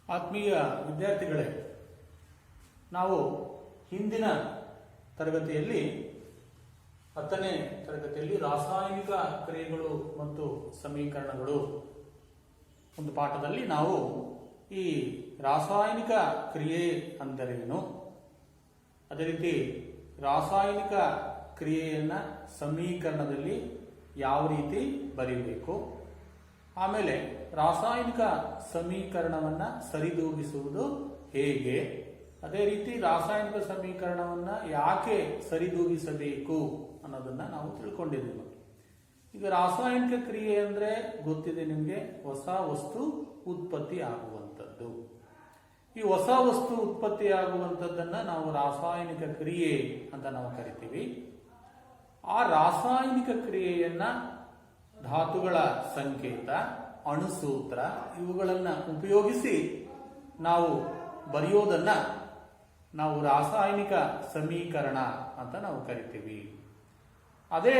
ಆತ್ಮೀಯ ವಿದ್ಯಾರ್ಥಿಗಳೇ, ನಾವು ಹಿಂದಿನ ತರಗತಿಯಲ್ಲಿ 10ನೇ ತರಗತಿಯಲ್ಲಿ ರಾಸಾಯನಿಕ ಕ್ರಿಯೆಗಳು ಮತ್ತು ಸಮೀಕರಣಗಳು ಒಂದು ಪಾಠದಲ್ಲಿ ನಾವು ಈ ರಾಸಾಯನಿಕ ಕ್ರಿಯೆ ಅಂದರೇನು, ಅದೇ ರೀತಿ ರಾಸಾಯನಿಕ ಕ್ರಿಯೆಯನ್ನ ಸಮೀಕರಣದಲ್ಲಿ ಯಾವ ರೀತಿ ಬರೀಬೇಕು, ಆಮೇಲೆ ರಾಸಾಯನಿಕ ಸಮೀಕರಣವನ್ನ ಸರಿದೂಗಿಸುವುದು ಹೇಗೆ, ಅದೇ ರೀತಿ ರಾಸಾಯನಿಕ ಸಮೀಕರಣವನ್ನ ಯಾಕೆ ಸರಿದೂಗಿಸಬೇಕು ಅನ್ನೋದನ್ನ ನಾವು ತಿಳ್ಕೊಂಡಿದ್ದೀವಿ. ಈಗ ರಾಸಾಯನಿಕ ಕ್ರಿಯೆ ಅಂದ್ರೆ ಗೊತ್ತಿದೆ ನಿಮಗೆ, ಹೊಸ ವಸ್ತು ಉತ್ಪತ್ತಿ ಆಗುವಂಥದ್ದು. ಈ ಹೊಸ ವಸ್ತು ಉತ್ಪತ್ತಿ ಆಗುವಂಥದ್ದನ್ನ ನಾವು ರಾಸಾಯನಿಕ ಕ್ರಿಯೆ ಅಂತ ನಾವು ಕರಿತೀವಿ. ಆ ರಾಸಾಯನಿಕ ಕ್ರಿಯೆಯನ್ನ ಧಾತುಗಳ ಸಂಕೇತ, ಅಣುಸೂತ್ರ ಇವುಗಳನ್ನ ಉಪಯೋಗಿಸಿ ನಾವು ಬರೆಯೋದನ್ನ ನಾವು ರಾಸಾಯನಿಕ ಸಮೀಕರಣ ಅಂತ ನಾವು ಕರಿತೀವಿ. ಅದೇ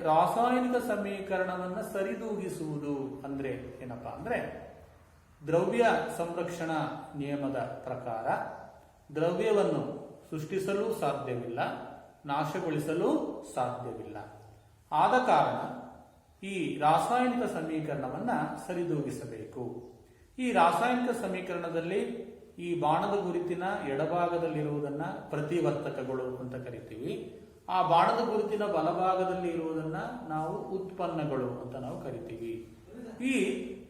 ರಾಸಾಯನಿಕ ಸಮೀಕರಣವನ್ನ ಸರಿದೂಗಿಸುವುದು ಅಂದ್ರೆ ಏನಪ್ಪಾ ಅಂದ್ರೆ, ದ್ರವ್ಯ ಸಂರಕ್ಷಣಾ ನಿಯಮದ ಪ್ರಕಾರ ದ್ರವ್ಯವನ್ನು ಸೃಷ್ಟಿಸಲು ಸಾಧ್ಯವಿಲ್ಲ, ನಾಶಗೊಳಿಸಲು ಸಾಧ್ಯವಿಲ್ಲ. ಆದ ಕಾರಣ ಈ ರಾಸಾಯನಿಕ ಸಮೀಕರಣವನ್ನ ಸರಿದೂಗಿಸಬೇಕು. ಈ ರಾಸಾಯನಿಕ ಸಮೀಕರಣದಲ್ಲಿ ಈ ಬಾಣದ ಗುರುತಿನ ಎಡಭಾಗದಲ್ಲಿರುವುದನ್ನ ಪ್ರತಿವರ್ತಕಗಳು ಅಂತ ಕರಿತೀವಿ. ಆ ಬಾಣದ ಗುರುತಿನ ಬಲಭಾಗದಲ್ಲಿ ಇರುವುದನ್ನ ನಾವು ಉತ್ಪನ್ನಗಳು ಅಂತ ನಾವು ಕರಿತೀವಿ. ಈ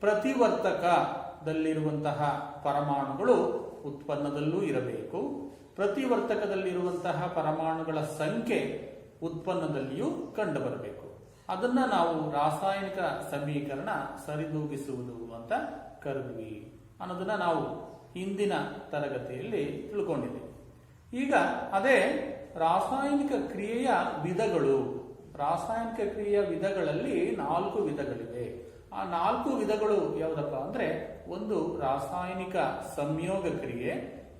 ಪ್ರತಿವರ್ತಕದಲ್ಲಿರುವಂತಹ ಪರಮಾಣುಗಳು ಉತ್ಪನ್ನದಲ್ಲೂ ಇರಬೇಕು, ಪ್ರತಿವರ್ತಕದಲ್ಲಿರುವಂತಹ ಪರಮಾಣುಗಳ ಸಂಖ್ಯೆ ಉತ್ಪನ್ನದಲ್ಲಿಯೂ ಕಂಡು ಬರಬೇಕು. ಅದನ್ನ ನಾವು ರಾಸಾಯನಿಕ ಸಮೀಕರಣ ಸರಿದೂಗಿಸುವುದು ಅಂತ ಕರೆದ್ವಿ ಅನ್ನೋದನ್ನ ನಾವು ಹಿಂದಿನ ತರಗತಿಯಲ್ಲಿ ತಿಳ್ಕೊಂಡಿದ್ದೀವಿ. ಈಗ ಅದೇ ರಾಸಾಯನಿಕ ಕ್ರಿಯೆಯ ವಿಧಗಳು. ರಾಸಾಯನಿಕ ಕ್ರಿಯೆಯ ವಿಧಗಳಲ್ಲಿ 4 ವಿಧಗಳಿವೆ. ಆ 4 ವಿಧಗಳು ಯಾವುದಪ್ಪ ಅಂದ್ರೆ, ಒಂದು ರಾಸಾಯನಿಕ ಸಂಯೋಗ ಕ್ರಿಯೆ,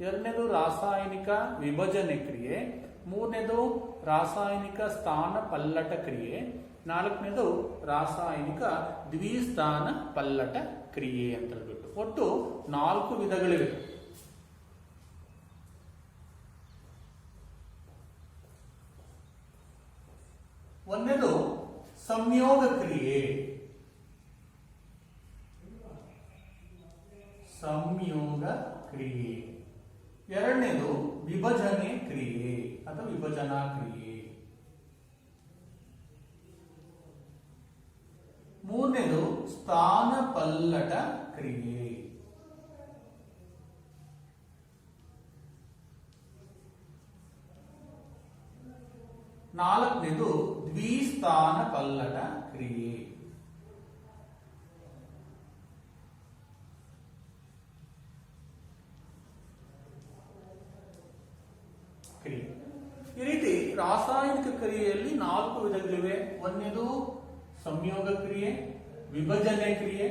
ಎರಡನೇದು ರಾಸಾಯನಿಕ ವಿಭಜನೆ ಕ್ರಿಯೆ, ಮೂರನೇದು ರಾಸಾಯನಿಕ ಸ್ಥಾನ ಪಲ್ಲಟ ಕ್ರಿಯೆ, ನಾಲ್ಕನೇದು ರಾಸಾಯನಿಕ ದ್ವಿಸ್ಥಾನ ಪಲ್ಲಟ ಕ್ರಿಯೆ ಅಂತ ಹೇಳ್ಬಿಟ್ಟು ಒಟ್ಟು 4 ವಿಧಗಳಿವೆ. ಒಂದನೇದು ಸಂಯೋಗ ಕ್ರಿಯೆ. ಸಂಯೋಗ ಕ್ರಿಯೆ. ಎರಡನೇದು ವಿಭಜನೆ ಕ್ರಿಯೆ ಅಥವಾ ವಿಭಜನಾ ಕ್ರಿಯೆ. ಮೂರನೇದು ಸ್ಥಾನ ಪಲ್ಲಟ ಕ್ರಿಯೆ. ನಾಲ್ಕನೇದು ದ್ವಿಸ್ಥಾನ ಪಲ್ಲಟ ಕ್ರಿಯೆ. ಈ ರೀತಿ ರಾಸಾಯನಿಕ ಕ್ರಿಯೆಯಲ್ಲಿ 4 ವಿಧಗಳಿವೆ. ಒಂದನೇದು ಸಂಯೋಗ ಕ್ರಿಯೆ, ವಿಭಜನೆ ಕ್ರಿಯೆ,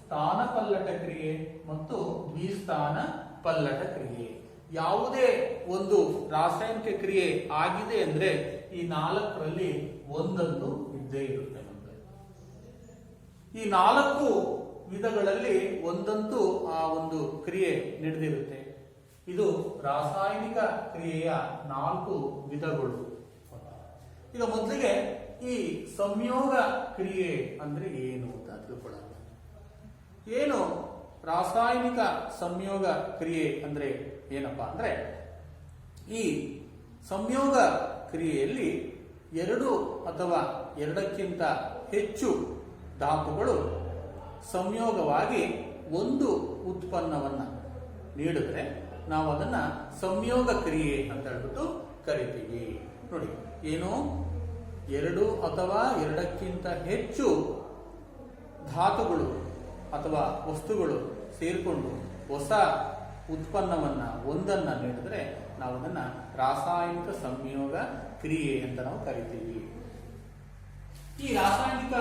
ಸ್ಥಾನ ಪಲ್ಲಟ ಕ್ರಿಯೆ ಮತ್ತು ದ್ವಿಸ್ಥಾನ ಪಲ್ಲಟ ಕ್ರಿಯೆ. ಯಾವುದೇ ಒಂದು ರಾಸಾಯನಿಕ ಕ್ರಿಯೆ ಆಗಿದೆ ಅಂದ್ರೆ ಈ 4ರಲ್ಲಿ ಒಂದೊಂದು ಇದ್ದೇ ಇರುತ್ತೆ. ಈ 4 ವಿಧಗಳಲ್ಲಿ ಒಂದಂತೂ ಆ ಒಂದು ಕ್ರಿಯೆ ನಡೆದಿರುತ್ತೆ. ಇದು ರಾಸಾಯನಿಕ ಕ್ರಿಯೆಯ 4 ವಿಧಗಳು. ಈಗ ಮೊದಲಿಗೆ ಈ ಸಂಯೋಗ ಕ್ರಿಯೆ ಅಂದ್ರೆ ಏನು ಅಂತ ತಿಳ್ಕೊಳ್ಳೋಣ. ಏನು ರಾಸಾಯನಿಕ ಸಂಯೋಗ ಕ್ರಿಯೆ ಅಂದ್ರೆ ಏನಪ್ಪಾ ಅಂದ್ರೆ, ಈ ಸಂಯೋಗ ಕ್ರಿಯೆಯಲ್ಲಿ 2 ಅಥವಾ 2ಕ್ಕಿಂತ ಹೆಚ್ಚು ಧಾತುಗಳು ಸಂಯೋಗವಾಗಿ ಒಂದು ಉತ್ಪನ್ನವನ್ನ ನೀಡಿದ್ರೆ ನಾವು ಅದನ್ನ ಸಂಯೋಗ ಕ್ರಿಯೆ ಅಂತ ಹೇಳ್ಬಿಟ್ಟು ಕರಿತೀವಿ. ನೋಡಿ, ಏನು 2 ಅಥವಾ 2ಕ್ಕಿಂತ ಹೆಚ್ಚು ಧಾತುಗಳು ಅಥವಾ ವಸ್ತುಗಳು ಸೇರಿಕೊಂಡು ಹೊಸ ಉತ್ಪನ್ನವನ್ನ ಒಂದನ್ನ ನೀಡಿದ್ರೆ ನಾವು ಅದನ್ನ ರಾಸಾಯನಿಕ ಸಂಯೋಗ ಕ್ರಿಯೆ ಅಂತ ನಾವು ಕರಿತೀವಿ. ಈ ರಾಸಾಯನಿಕ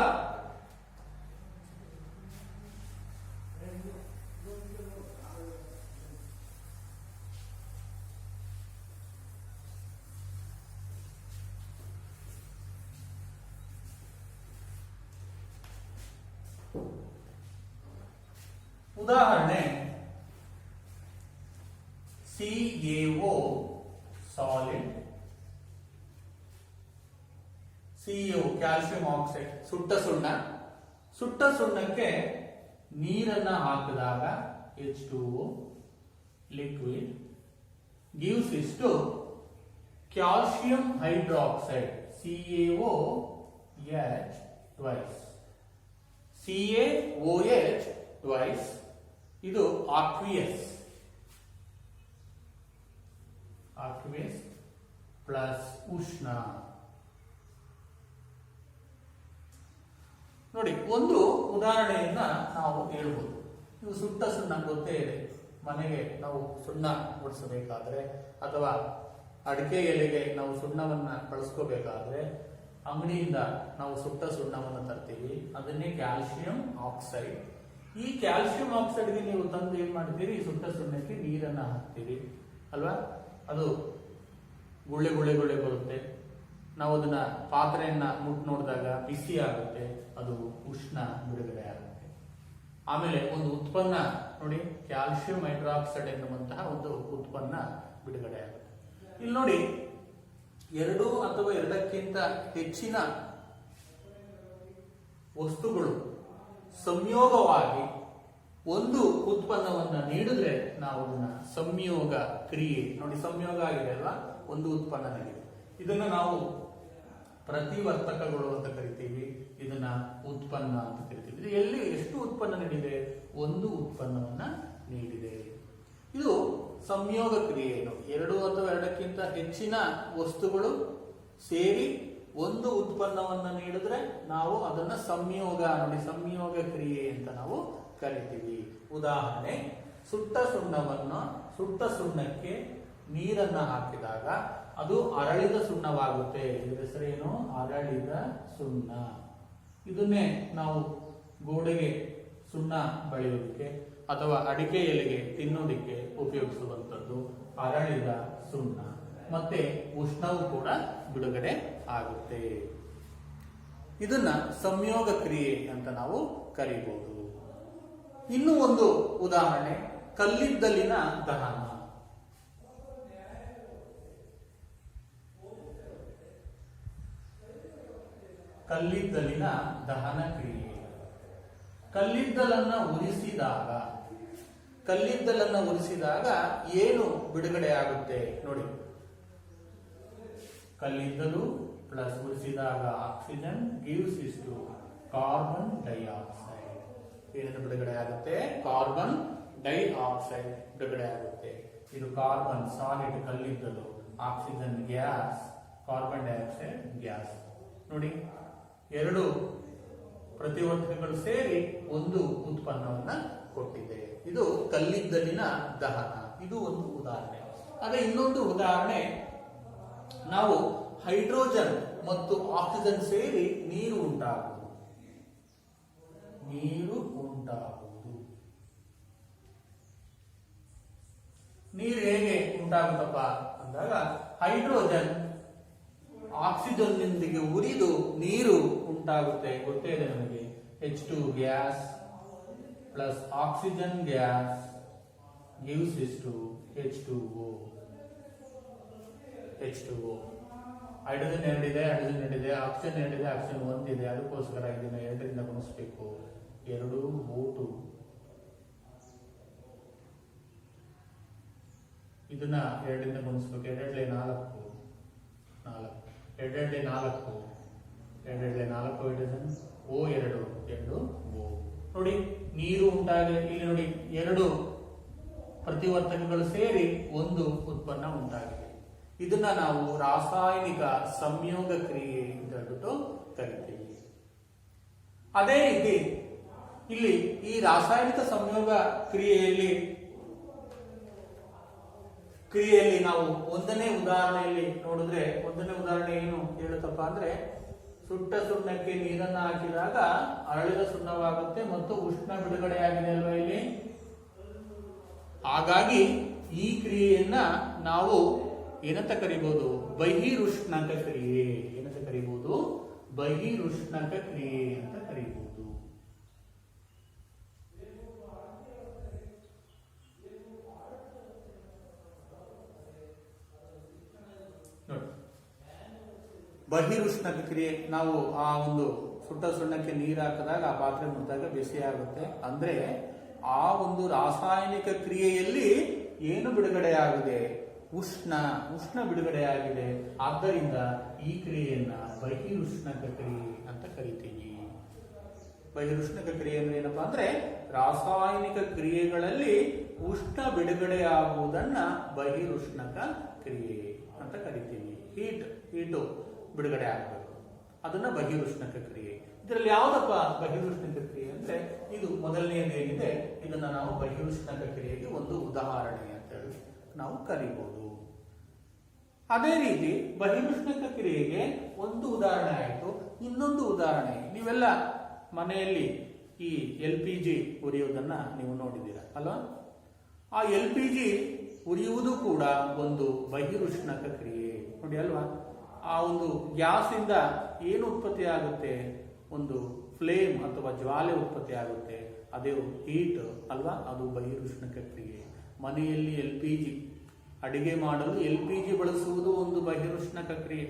ಉದಾಹರಣೆ CaO solid, CaO calcium oxide ಸುಟ್ಟ ಸುಣ್ಣ. ಸುಟ್ಟ ಸುಣ್ಣಕ್ಕೆ ನೀರನ್ನ ಹಾಕಿದಾಗ H2O ಲಿಕ್ವಿಡ್ ಗಿವ್ಸ್ ಇಷ್ಟು calcium hydroxide CaOH twice. CaOH twice. ಇದು aqueous ಪ್ಲಸ್ ಉಷ್ಣ. ನೋಡಿ, ಒಂದು ಉದಾಹರಣೆಯನ್ನ ನಾವು ಹೇಳ್ಬೋದು. ನೀವು ಸುಟ್ಟ ಸುಣ್ಣ ಗೊತ್ತೇ ಇದೆ. ಮನೆಗೆ ನಾವು ಸುಣ್ಣ ಹೊಡಿಸಬೇಕಾದ್ರೆ ಅಥವಾ ಅಡಿಕೆ ಎಲೆಗೆ ನಾವು ಸುಣ್ಣವನ್ನ ಬಳಸ್ಕೋಬೇಕಾದ್ರೆ ಅಂಗಡಿಯಿಂದ ನಾವು ಸುಟ್ಟ ಸುಣ್ಣವನ್ನು ತರ್ತೀವಿ. ಅದನ್ನೇ ಕ್ಯಾಲ್ಸಿಯಂ ಆಕ್ಸೈಡ್. ಈ ಕ್ಯಾಲ್ಸಿಯಂ ಆಕ್ಸೈಡ್ಗೆ ನೀವು ತಂದು ಏನ್ ಮಾಡ್ತೀರಿ? ಸುಟ್ಟ ಸುಣ್ಣಕ್ಕೆ ನೀರನ್ನ ಹಾಕ್ತೀರಿ ಅಲ್ವಾ? ಅದು ಗುಳ್ಳೆ ಗುಳ್ಳೆ ಗುಳ್ಳೆ ಬರುತ್ತೆ. ನಾವು ಅದನ್ನ ಪಾತ್ರೆಯನ್ನ ಮುಟ್ ನೋಡಿದಾಗ ಬಿಸಿ ಆಗುತ್ತೆ, ಅದು ಉಷ್ಣ ಬಿಡುಗಡೆ ಆಗುತ್ತೆ. ಆಮೇಲೆ ಒಂದು ಉತ್ಪನ್ನ ನೋಡಿ, ಕ್ಯಾಲ್ಸಿಯಂ ಹೈಡ್ರಾಕ್ಸೈಡ್ ಎನ್ನುವಂತಹ ಒಂದು ಉತ್ಪನ್ನ ಬಿಡುಗಡೆ ಆಗುತ್ತೆ. ಇಲ್ಲಿ ನೋಡಿ, ಎರಡು ಅಥವಾ ಎರಡಕ್ಕಿಂತ ಹೆಚ್ಚಿನ ವಸ್ತುಗಳು ಸಂಯೋಗವಾಗಿ ಒಂದು ಉತ್ಪನ್ನವನ್ನ ನೀಡಿದ್ರೆ ನಾವು ಅದನ್ನ ಸಂಯೋಗ ಕ್ರಿಯೆ. ನೋಡಿ, ಸಂಯೋಗ ಆಗಿದೆ ಅಲ್ವಾ? ಒಂದು ಉತ್ಪನ್ನ ನೀಡಿದೆ. ಇದನ್ನ ನಾವು ಪ್ರತಿವರ್ತಕಗಳು ಅಂತ ಕರಿತೀವಿ, ಇದನ್ನ ಉತ್ಪನ್ನ ಅಂತ ಕರಿತೀವಿ. ಇದು ಎಲ್ಲಿ ಎಷ್ಟು ಉತ್ಪನ್ನ ನೀಡಿದೆ? ಒಂದು ಉತ್ಪನ್ನವನ್ನ ನೀಡಿದೆ. ಇದು ಸಂಯೋಗ ಕ್ರಿಯೆ. ಎರಡು ಅಥವಾ ಎರಡಕ್ಕಿಂತ ಹೆಚ್ಚಿನ ವಸ್ತುಗಳು ಸೇರಿ ಒಂದು ಉತ್ಪನ್ನವನ್ನ ನೀಡಿದ್ರೆ ನಾವು ಅದನ್ನ ಸಂಯೋಗ, ನೋಡಿ, ಸಂಯೋಗ ಕ್ರಿಯೆ ಅಂತ ನಾವು ಕರಿತೀವಿ. ಉದಾಹರಣೆ, ಸುಟ್ಟ ಸುಣ್ಣಕ್ಕೆ ನೀರನ್ನ ಹಾಕಿದಾಗ ಅದು ಅರಳಿದ ಸುಣ್ಣವಾಗುತ್ತೆ. ಇದರ ಹೆಸರೇನು? ಅರಳಿದ ಸುಣ್ಣ. ಇದನ್ನೇ ನಾವು ಗೋಡೆಗೆ ಸುಣ್ಣ ಬಳಿಯೋದಕ್ಕೆ ಅಥವಾ ಅಡಿಕೆ ಎಲೆಗೆ ತಿನ್ನೋದಕ್ಕೆ ಉಪಯೋಗಿಸುವಂಥದ್ದು ಅರಳಿದ ಸುಣ್ಣ. ಮತ್ತೆ ಉಷ್ಣವು ಕೂಡ ಬಿಡುಗಡೆ ಆಗುತ್ತೆ. ಇದನ್ನ ಸಂಯೋಗ ಕ್ರಿಯೆ ಅಂತ ನಾವು ಕರೀಬಹುದು. ಇನ್ನು ಒಂದು ಉದಾಹರಣೆ, ಕಲ್ಲಿದ್ದಲಿನ ದಹನ. ಕಲ್ಲಿದ್ದಲಿನ ದಹನ ಕ್ರಿಯೆ. ಕಲ್ಲಿದ್ದಲನ್ನ ಉರಿಸಿದಾಗ ಏನು ಬಿಡುಗಡೆ ಆಗುತ್ತೆ ನೋಡಿ. ಕಲ್ಲಿದ್ದಲು ಪ್ಲಸ್ ಉರಿಸಿದಾಗ ಆಕ್ಸಿಜನ್ ಗಿವ್ಸ್ ಇಷ್ಟು ಕಾರ್ಬನ್ ಡೈಆಕ್ಸೈಡ್. ಏನೇನು ಬಿಡುಗಡೆ ಆಗುತ್ತೆ? ಕಾರ್ಬನ್ ಡೈಆಕ್ಸೈಡ್ ಬಿಡುಗಡೆ ಆಗುತ್ತೆ. ಇದು ಕಾರ್ಬನ್ ಸಾಲಿಡ್ ಕಲ್ಲಿದ್ದಲು, oxygen gas, carbon dioxide gas. ನೋಡಿ, ಎರಡು ಪ್ರತಿವರ್ತಕಗಳು ಸೇರಿ ಒಂದು ಉತ್ಪನ್ನವನ್ನ ಕೊಟ್ಟಿದೆ. ಇದು ಕಲ್ಲಿದ್ದಲಿನ ದಹನ. ಇದು ಒಂದು ಉದಾಹರಣೆ. ಅದೇ ಇನ್ನೊಂದು ಉದಾಹರಣೆ, ನಾವು ಹೈಡ್ರೋಜನ್ ಮತ್ತು ಆಕ್ಸಿಜನ್ ಸೇರಿ ನೀರು ಉಂಟಾಗುವುದು. ನೀರು ಹೇಗೆ ಉಂಟಾಗುತ್ತಪ್ಪ ಅಂದಾಗ, ಹೈಡ್ರೋಜನ್ ಆಕ್ಸಿಜನ್ ನಿಂದಿಗೆ ಉರಿದು ನೀರು ಉಂಟಾಗುತ್ತೆ. ಗೊತ್ತೇ ಇದೆ ನಮಗೆ. H2 gas plus oxygen gas gives ಇಷ್ಟು H2O. ಹೈಡ್ರೋಜನ್ ಎರಡಿದೆ, ಆಕ್ಸಿಜನ್ ಎರಡಿದೆ, ಆಕ್ಸಿಜನ್ ಒಂದಿದೆ. ಅದಕ್ಕೋಸ್ಕರ ಇದನ್ನ ಎರಡರಿಂದ ಗುಣಿಸಬೇಕು. 2O2. ಇದನ್ನ ಎರಡರಿಂದ ಗುಣಿಸ್ಬೇಕು. 2 ಹೈಡ್ರೋಜನ್, O2 O. ನೋಡಿ, ನೀರು ಉಂಟಾಗಿದೆ. ಇಲ್ಲಿ ನೋಡಿ, ಎರಡು ಪ್ರತಿವರ್ತಕಗಳು ಸೇರಿ ಒಂದು ಉತ್ಪನ್ನ ಉಂಟಾಗಿದೆ. ಇದನ್ನ ನಾವು ರಾಸಾಯನಿಕ ಸಂಯೋಗ ಕ್ರಿಯೆ ಅಂತ ಹೇಳ್ಬಿಟ್ಟು ಕರಿತೀವಿ. ಅದೇ ರೀತಿ ಇಲ್ಲಿ ಈ ರಾಸಾಯನಿಕ ಸಂಯೋಗ ಕ್ರಿಯೆಯಲ್ಲಿ ನಾವು ಒಂದನೇ ಉದಾಹರಣೆಯಲ್ಲಿ ನೋಡಿದ್ರೆ, ಒಂದನೇ ಉದಾಹರಣೆ ಏನು ಹೇಳುತ್ತಪ್ಪ ಅಂದ್ರೆ, ಸುಟ್ಟ ಸುಣ್ಣಕ್ಕೆ ನೀರನ್ನ ಹಾಕಿದಾಗ ಅರಳಿದ ಸುಣ್ಣವಾಗುತ್ತೆ ಮತ್ತು ಉಷ್ಣ ಬಿಡುಗಡೆಯಾಗಿದೆ ಅಲ್ವಾ ಇಲ್ಲಿ. ಹಾಗಾಗಿ ಈ ಕ್ರಿಯೆಯನ್ನ ನಾವು ಏನಂತ ಕರಿಬಹುದು? ಬಹಿರುಷ್ಣಕ ಕ್ರಿಯೆ. ಏನಂತ ಕರಿಬಹುದು? ಬಹಿರುಷ್ಣಕ ಕ್ರಿಯೆ ಅಂತ ಕರಿಬಹುದು. ಬಹಿರುಷ್ಣಕ ಕ್ರಿಯೆ, ನಾವು ಆ ಒಂದು ಸುಟ್ಟ ಸುಣ್ಣಕ್ಕೆ ನೀರು ಹಾಕಿದಾಗ ಆ ಪಾತ್ರೆ ಮುಟ್ಟಾಗ ಬಿಸಿ ಆಗುತ್ತೆ ಅಂದ್ರೆ ಆ ಒಂದು ರಾಸಾಯನಿಕ ಕ್ರಿಯೆಯಲ್ಲಿ ಏನು ಬಿಡುಗಡೆಯಾಗಿದೆ, ಉಷ್ಣ ಬಿಡುಗಡೆಯಾಗಿದೆ. ಆದ್ದರಿಂದ ಈ ಕ್ರಿಯೆಯನ್ನ ಬಹಿರುಷ್ಣಕ ಕ್ರಿಯೆ ಅಂತ ಕರಿತೀವಿ. ಬಹಿರುಷ್ಣಕ ಕ್ರಿಯೆ ಅಂದ್ರೆ ಏನಪ್ಪಾ ಅಂದ್ರೆ ರಾಸಾಯನಿಕ ಕ್ರಿಯೆಗಳಲ್ಲಿ ಉಷ್ಣ ಬಿಡುಗಡೆಯಾಗುವುದನ್ನ ಬಹಿರುಷ್ಣಕ ಕ್ರಿಯೆ ಅಂತ ಕರಿತೀವಿ. ಹೀಟು ಬಿಡುಗಡೆ ಆಗಬೇಕು, ಅದನ್ನ ಬಹಿರುಷ್ಣಕ ಕ್ರಿಯೆ. ಇದರಲ್ಲಿ ಯಾವ್ದಪ್ಪ ಬಹಿರುಷ್ಣಕ ಕ್ರಿಯೆ ಅಂದ್ರೆ ಇದು ಮೊದಲನೇದೇನಿದೆ, ಇದನ್ನ ನಾವು ಬಹಿರುಷ್ಣಕ ಕ್ರಿಯೆಗೆ ಒಂದು ಉದಾಹರಣೆ ಅಂತ ಹೇಳಿ ನಾವು ಕರಿಬಹುದು. ಅದೇ ರೀತಿ ಬಹಿರುಷ್ಣಕ ಕ್ರಿಯೆಗೆ ಒಂದು ಉದಾಹರಣೆ ಆಯಿತು. ಇನ್ನೊಂದು ಉದಾಹರಣೆ, ನೀವೆಲ್ಲ ಮನೆಯಲ್ಲಿ ಈ LPG ಉರಿಯುವುದನ್ನ ನೀವು ನೋಡಿದ್ದೀರಾ ಅಲ್ವಾ? ಆ LPG ಉರಿಯುವುದು ಕೂಡ ಒಂದು ಬಹಿರುಷ್ಣಕ ಕ್ರಿಯೆ ನೋಡಿ ಅಲ್ವಾ? ಆ ಒಂದು ಗ್ಯಾಸ್ ಇಂದ ಏನು ಉತ್ಪತ್ತಿ ಆಗುತ್ತೆ, ಒಂದು ಫ್ಲೇಮ್ ಅಥವಾ ಜ್ವಾಲೆ ಉತ್ಪತ್ತಿ ಆಗುತ್ತೆ, ಅದೇ ಹೀಟ್ ಅಲ್ವಾ? ಅದು ಬಹಿರುಷ್ಣಕ ಕ್ರಿಯೆ. ಮನೆಯಲ್ಲಿ LPG ಅಡಿಗೆ ಮಾಡಲು LPG ಬಳಸುವುದು ಒಂದು ಬಹಿರುಷ್ಣಕ ಕ್ರಿಯೆ.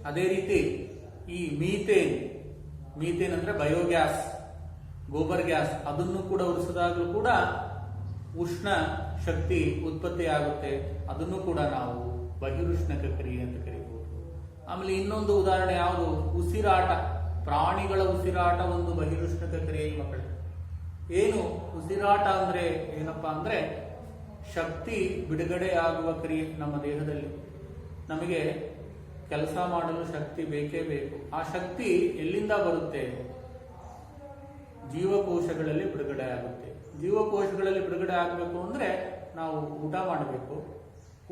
ಅದೇ ರೀತಿ ಈ ಮೀಥೇನ್ ಅಂದ್ರೆ ಬಯೋಗ್ಯಾಸ್, ಗೋಬರ್ ಗ್ಯಾಸ್, ಅದನ್ನು ಕೂಡ ಉರಿಸಿದಾಗಲೂ ಕೂಡ ಉಷ್ಣ ಶಕ್ತಿ ಉತ್ಪತ್ತಿ ಆಗುತ್ತೆ, ಅದನ್ನು ಕೂಡ ನಾವು ಬಹಿರುಷ್ಣಕ ಕ್ರಿಯೆ ಅಂತ ಕರೀಬಹುದು. ಆಮೇಲೆ ಇನ್ನೊಂದು ಉದಾಹರಣೆ ಯಾವುದು, ಉಸಿರಾಟ, ಪ್ರಾಣಿಗಳ ಉಸಿರಾಟ ಒಂದು ಬಹಿರುಷ್ಣಕ ಕ್ರಿಯೆ. ಮಕ್ಕಳು ಏನು ಉಸಿರಾಟ ಅಂದ್ರೆ ಏನಪ್ಪಾ ಅಂದ್ರೆ ಶಕ್ತಿ ಬಿಡುಗಡೆ ಆಗುವ ಕ್ರಿಯೆ. ನಮ್ಮ ದೇಹದಲ್ಲಿ ನಮಗೆ ಕೆಲಸ ಮಾಡಲು ಶಕ್ತಿ ಬೇಕೇ ಬೇಕು. ಆ ಶಕ್ತಿ ಎಲ್ಲಿಂದ ಬರುತ್ತೆ? ಜೀವಕೋಶಗಳಲ್ಲಿ ಬಿಡುಗಡೆ ಆಗುತ್ತೆ. ಜೀವಕೋಶಗಳಲ್ಲಿ ಬಿಡುಗಡೆ ಆಗಬೇಕು ಅಂದ್ರೆ ನಾವು ಊಟ ಮಾಡಬೇಕು.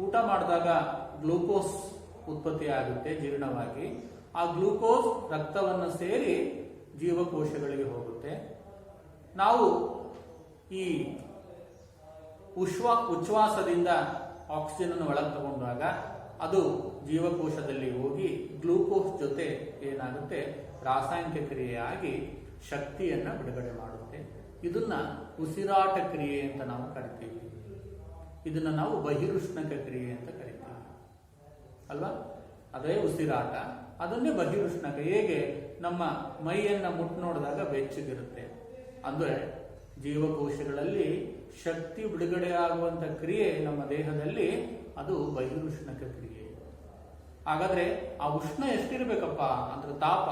ಊಟ ಮಾಡಿದಾಗ ಗ್ಲೂಕೋಸ್ ಉತ್ಪತ್ತಿ ಆಗುತ್ತೆ ಜೀರ್ಣವಾಗಿ. ಆ ಗ್ಲೂಕೋಸ್ ರಕ್ತವನ್ನು ಸೇರಿ ಜೀವಕೋಶಗಳಿಗೆ ಹೋಗುತ್ತೆ. ನಾವು ಈ ಉಚ್ಛ್ವಾಸದಿಂದ ಆಕ್ಸಿಜನ್ ಅನ್ನು ಒಳಗೆ ತಗೊಂಡಾಗ ಅದು ಜೀವಕೋಶದಲ್ಲಿ ಹೋಗಿ ಗ್ಲೂಕೋಸ್ ಜೊತೆ ಏನಾಗುತ್ತೆ, ರಾಸಾಯನಿಕ ಕ್ರಿಯೆಯಾಗಿ ಶಕ್ತಿಯನ್ನ ಬಿಡುಗಡೆ ಮಾಡುತ್ತೆ. ಇದನ್ನ ಉಸಿರಾಟ ಕ್ರಿಯೆ ಅಂತ ನಾವು ಕರಿತೀವಿ. ಇದನ್ನ ನಾವು ಬಹಿರುಷ್ಣಕ ಕ್ರಿಯೆ ಅಂತ ಕರಿತೀವಿ ಅಲ್ವಾ? ಅದೇ ಉಸಿರಾಟ, ಅದನ್ನೇ ಬಹಿರುಷ್ಣಕ. ಹೇಗೆ ನಮ್ಮ ಮೈಯನ್ನ ಮುಟ್ಟು ನೋಡಿದಾಗ ಬೆಚ್ಚಗಿರುತ್ತೆ, ಅಂದ್ರೆ ಜೀವಕೋಶಗಳಲ್ಲಿ ಶಕ್ತಿ ಬಿಡುಗಡೆ ಆಗುವಂತ ಕ್ರಿಯೆ ನಮ್ಮ ದೇಹದಲ್ಲಿ, ಅದು ಬಹಿರುಷ್ಣಕ ಕ್ರಿಯೆ. ಹಾಗಾದ್ರೆ ಆ ಉಷ್ಣ ಎಷ್ಟಿರ್ಬೇಕಪ್ಪ ಅಂದ್ರೆ ತಾಪ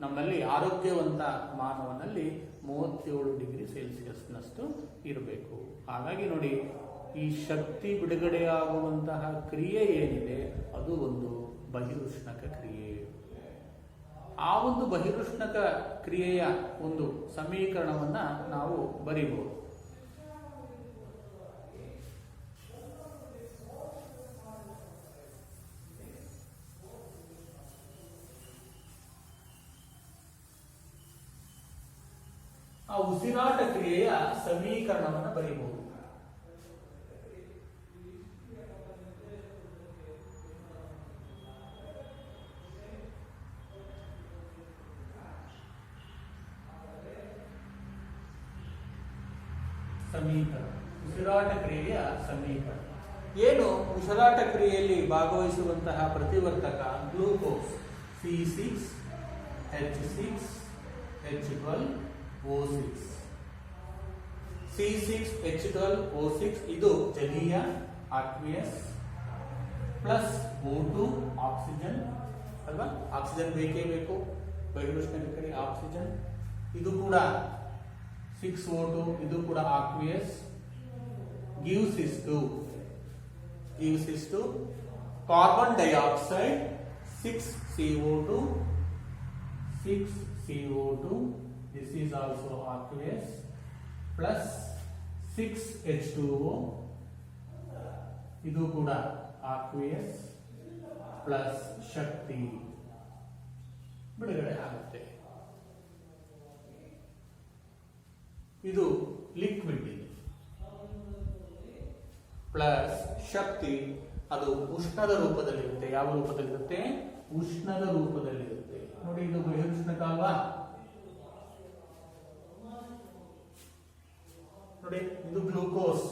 ನಮ್ಮಲ್ಲಿ ಆರೋಗ್ಯವಂತ ಮಾನವನಲ್ಲಿ 37 ಡಿಗ್ರಿ ಸೆಲ್ಸಿಯಸ್ನಷ್ಟು ಇರಬೇಕು. ಹಾಗಾಗಿ ನೋಡಿ, ಈ ಶಕ್ತಿ ಬಿಡುಗಡೆಯಾಗುವಂತಹ ಕ್ರಿಯೆ ಏನಿದೆ ಅದು ಒಂದು ಬಹಿರುಷ್ಣಕ ಕ್ರಿಯೆ. ಆ ಒಂದು ಬಹಿರುಷ್ಣಕ ಕ್ರಿಯೆಯ ಒಂದು ಸಮೀಕರಣವನ್ನ ನಾವು ಬರೀಬಹುದು. ಆ ಉಸಿರಾಟ ಕ್ರಿಯೆಯ ಸಮೀಕರಣವನ್ನು ಬರೀಬಹುದು. ಸಮೀಕರಣ, ಉಸಿರಾಟ ಕ್ರಿಯೆಯ ಸಮೀಕರಣ ಏನು? ಉಸಿರಾಟ ಕ್ರಿಯೆಯಲ್ಲಿ ಭಾಗವಹಿಸುವಂತಹ ಪ್ರತಿವರ್ತಕ ಗ್ಲೂಕೋಸ್ C6H6H12O6. C6H12O6 ಇದು ಜಲೀಯ ಆಕ್ವಿಯಸ್ ಪ್ಲಸ್ O2 ಆಕ್ಸಿಜನ್ ಅಲ್ವಾ? ಆಕ್ಸಿಜನ್ ಬೇಕೇ ಬೇಕು ಬಹಿರುಷ್ಣಕ ಕ್ರಿಯೆ, ಆಕ್ಸಿಜನ್. ಇದು ಕೂಡ 6O2, ಇದು ಕೂಡ ಆಕ್ವಿಯಸ್. gives is to carbon dioxide 6CO2. This is also aqueous plus 6H2O. ಇದು ಕೂಡ aqueous plus ಶಕ್ತಿ ಬಿಡುಗಡೆ ಆಗುತ್ತೆ. ಇದು ಲಿಕ್ವಿಡ್ ಪ್ಲಸ್ ಶಕ್ತಿ, ಅದು ಉಷ್ಣದ ರೂಪದಲ್ಲಿರುತ್ತೆ. ಯಾವ ರೂಪದಲ್ಲಿರುತ್ತೆ? ಉಷ್ಣದ ರೂಪದಲ್ಲಿರುತ್ತೆ. ನೋಡಿ, ಇದು ಬಹಿರುಷ್ಣಕ ಅಲ್ವಾ? ನೋಡಿ, ಇದು ಗ್ಲೂಕೋಸ್.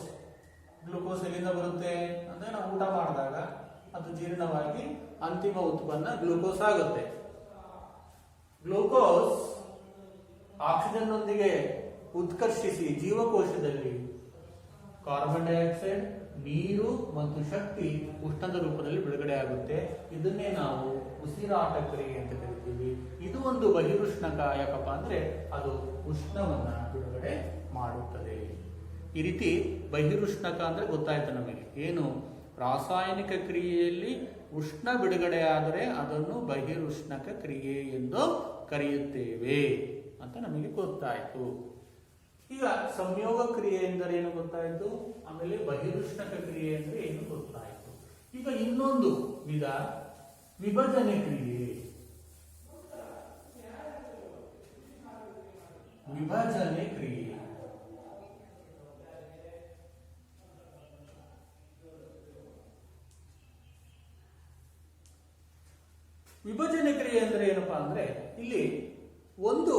ಗ್ಲೂಕೋಸ್ ಎಲ್ಲಿಂದ ಬರುತ್ತೆ ಅಂದ್ರೆ ನಾವು ಊಟ ಮಾಡಿದಾಗ ಅದು ಜೀರ್ಣವಾಗಿ ಅಂತಿಮ ಉತ್ಪನ್ನ ಗ್ಲೂಕೋಸ್ ಆಗುತ್ತೆ. ಗ್ಲೂಕೋಸ್ ಆಕ್ಸಿಜನ್ ನೊಂದಿಗೆ ಉತ್ಕರ್ಷಿಸಿ ಜೀವಕೋಶದಲ್ಲಿ ಕಾರ್ಬನ್ ಡೈಆಕ್ಸೈಡ್, ನೀರು ಮತ್ತು ಶಕ್ತಿ ಉಷ್ಣದ ರೂಪದಲ್ಲಿ ಬಿಡುಗಡೆ ಆಗುತ್ತೆ. ಇದನ್ನೇ ನಾವು ಉಸಿರಾಟ ಕ್ರಿಯೆ ಅಂತ ಕರಿತೀವಿ. ಇದು ಒಂದು ಬಹಿರುಷ್ಣಕ. ಯಾಕಪ್ಪ ಅಂದ್ರೆ ಅದು ಉಷ್ಣವನ್ನ ಬಿಡುಗಡೆ ಮಾಡುತ್ತದೆ. ಈ ರೀತಿ ಬಹಿರುಷ್ಣಕ ಅಂದ್ರೆ ಗೊತ್ತಾಯ್ತು ನಮಗೆ. ಏನು ರಾಸಾಯನಿಕ ಕ್ರಿಯೆಯಲ್ಲಿ ಉಷ್ಣ ಬಿಡುಗಡೆ ಆದರೆ ಅದನ್ನು ಬಹಿರುಷ್ಣಕ ಕ್ರಿಯೆ ಎಂದು ಕರೆಯುತ್ತೇವೆ ಅಂತ ನಮಗೆ ಗೊತ್ತಾಯ್ತು. ಈಗ ಸಂಯೋಗ ಕ್ರಿಯೆ ಎಂದರೆ ಏನು ಗೊತ್ತಾಯ್ತು, ಆಮೇಲೆ ಬಹಿರುಷ್ಣಕ ಕ್ರಿಯೆ ಅಂದ್ರೆ ಏನು ಗೊತ್ತಾಯ್ತು. ಈಗ ಇನ್ನೊಂದು ವಿಧ ವಿಭಜನೆ ಕ್ರಿಯೆ. ವಿಭಜನೆ ಕ್ರಿಯೆ ವಿಭಜನೆ ಕ್ರಿಯೆ ಅಂದ್ರೆ ಏನಪ್ಪಾ ಅಂದ್ರೆ ಇಲ್ಲಿ ಒಂದು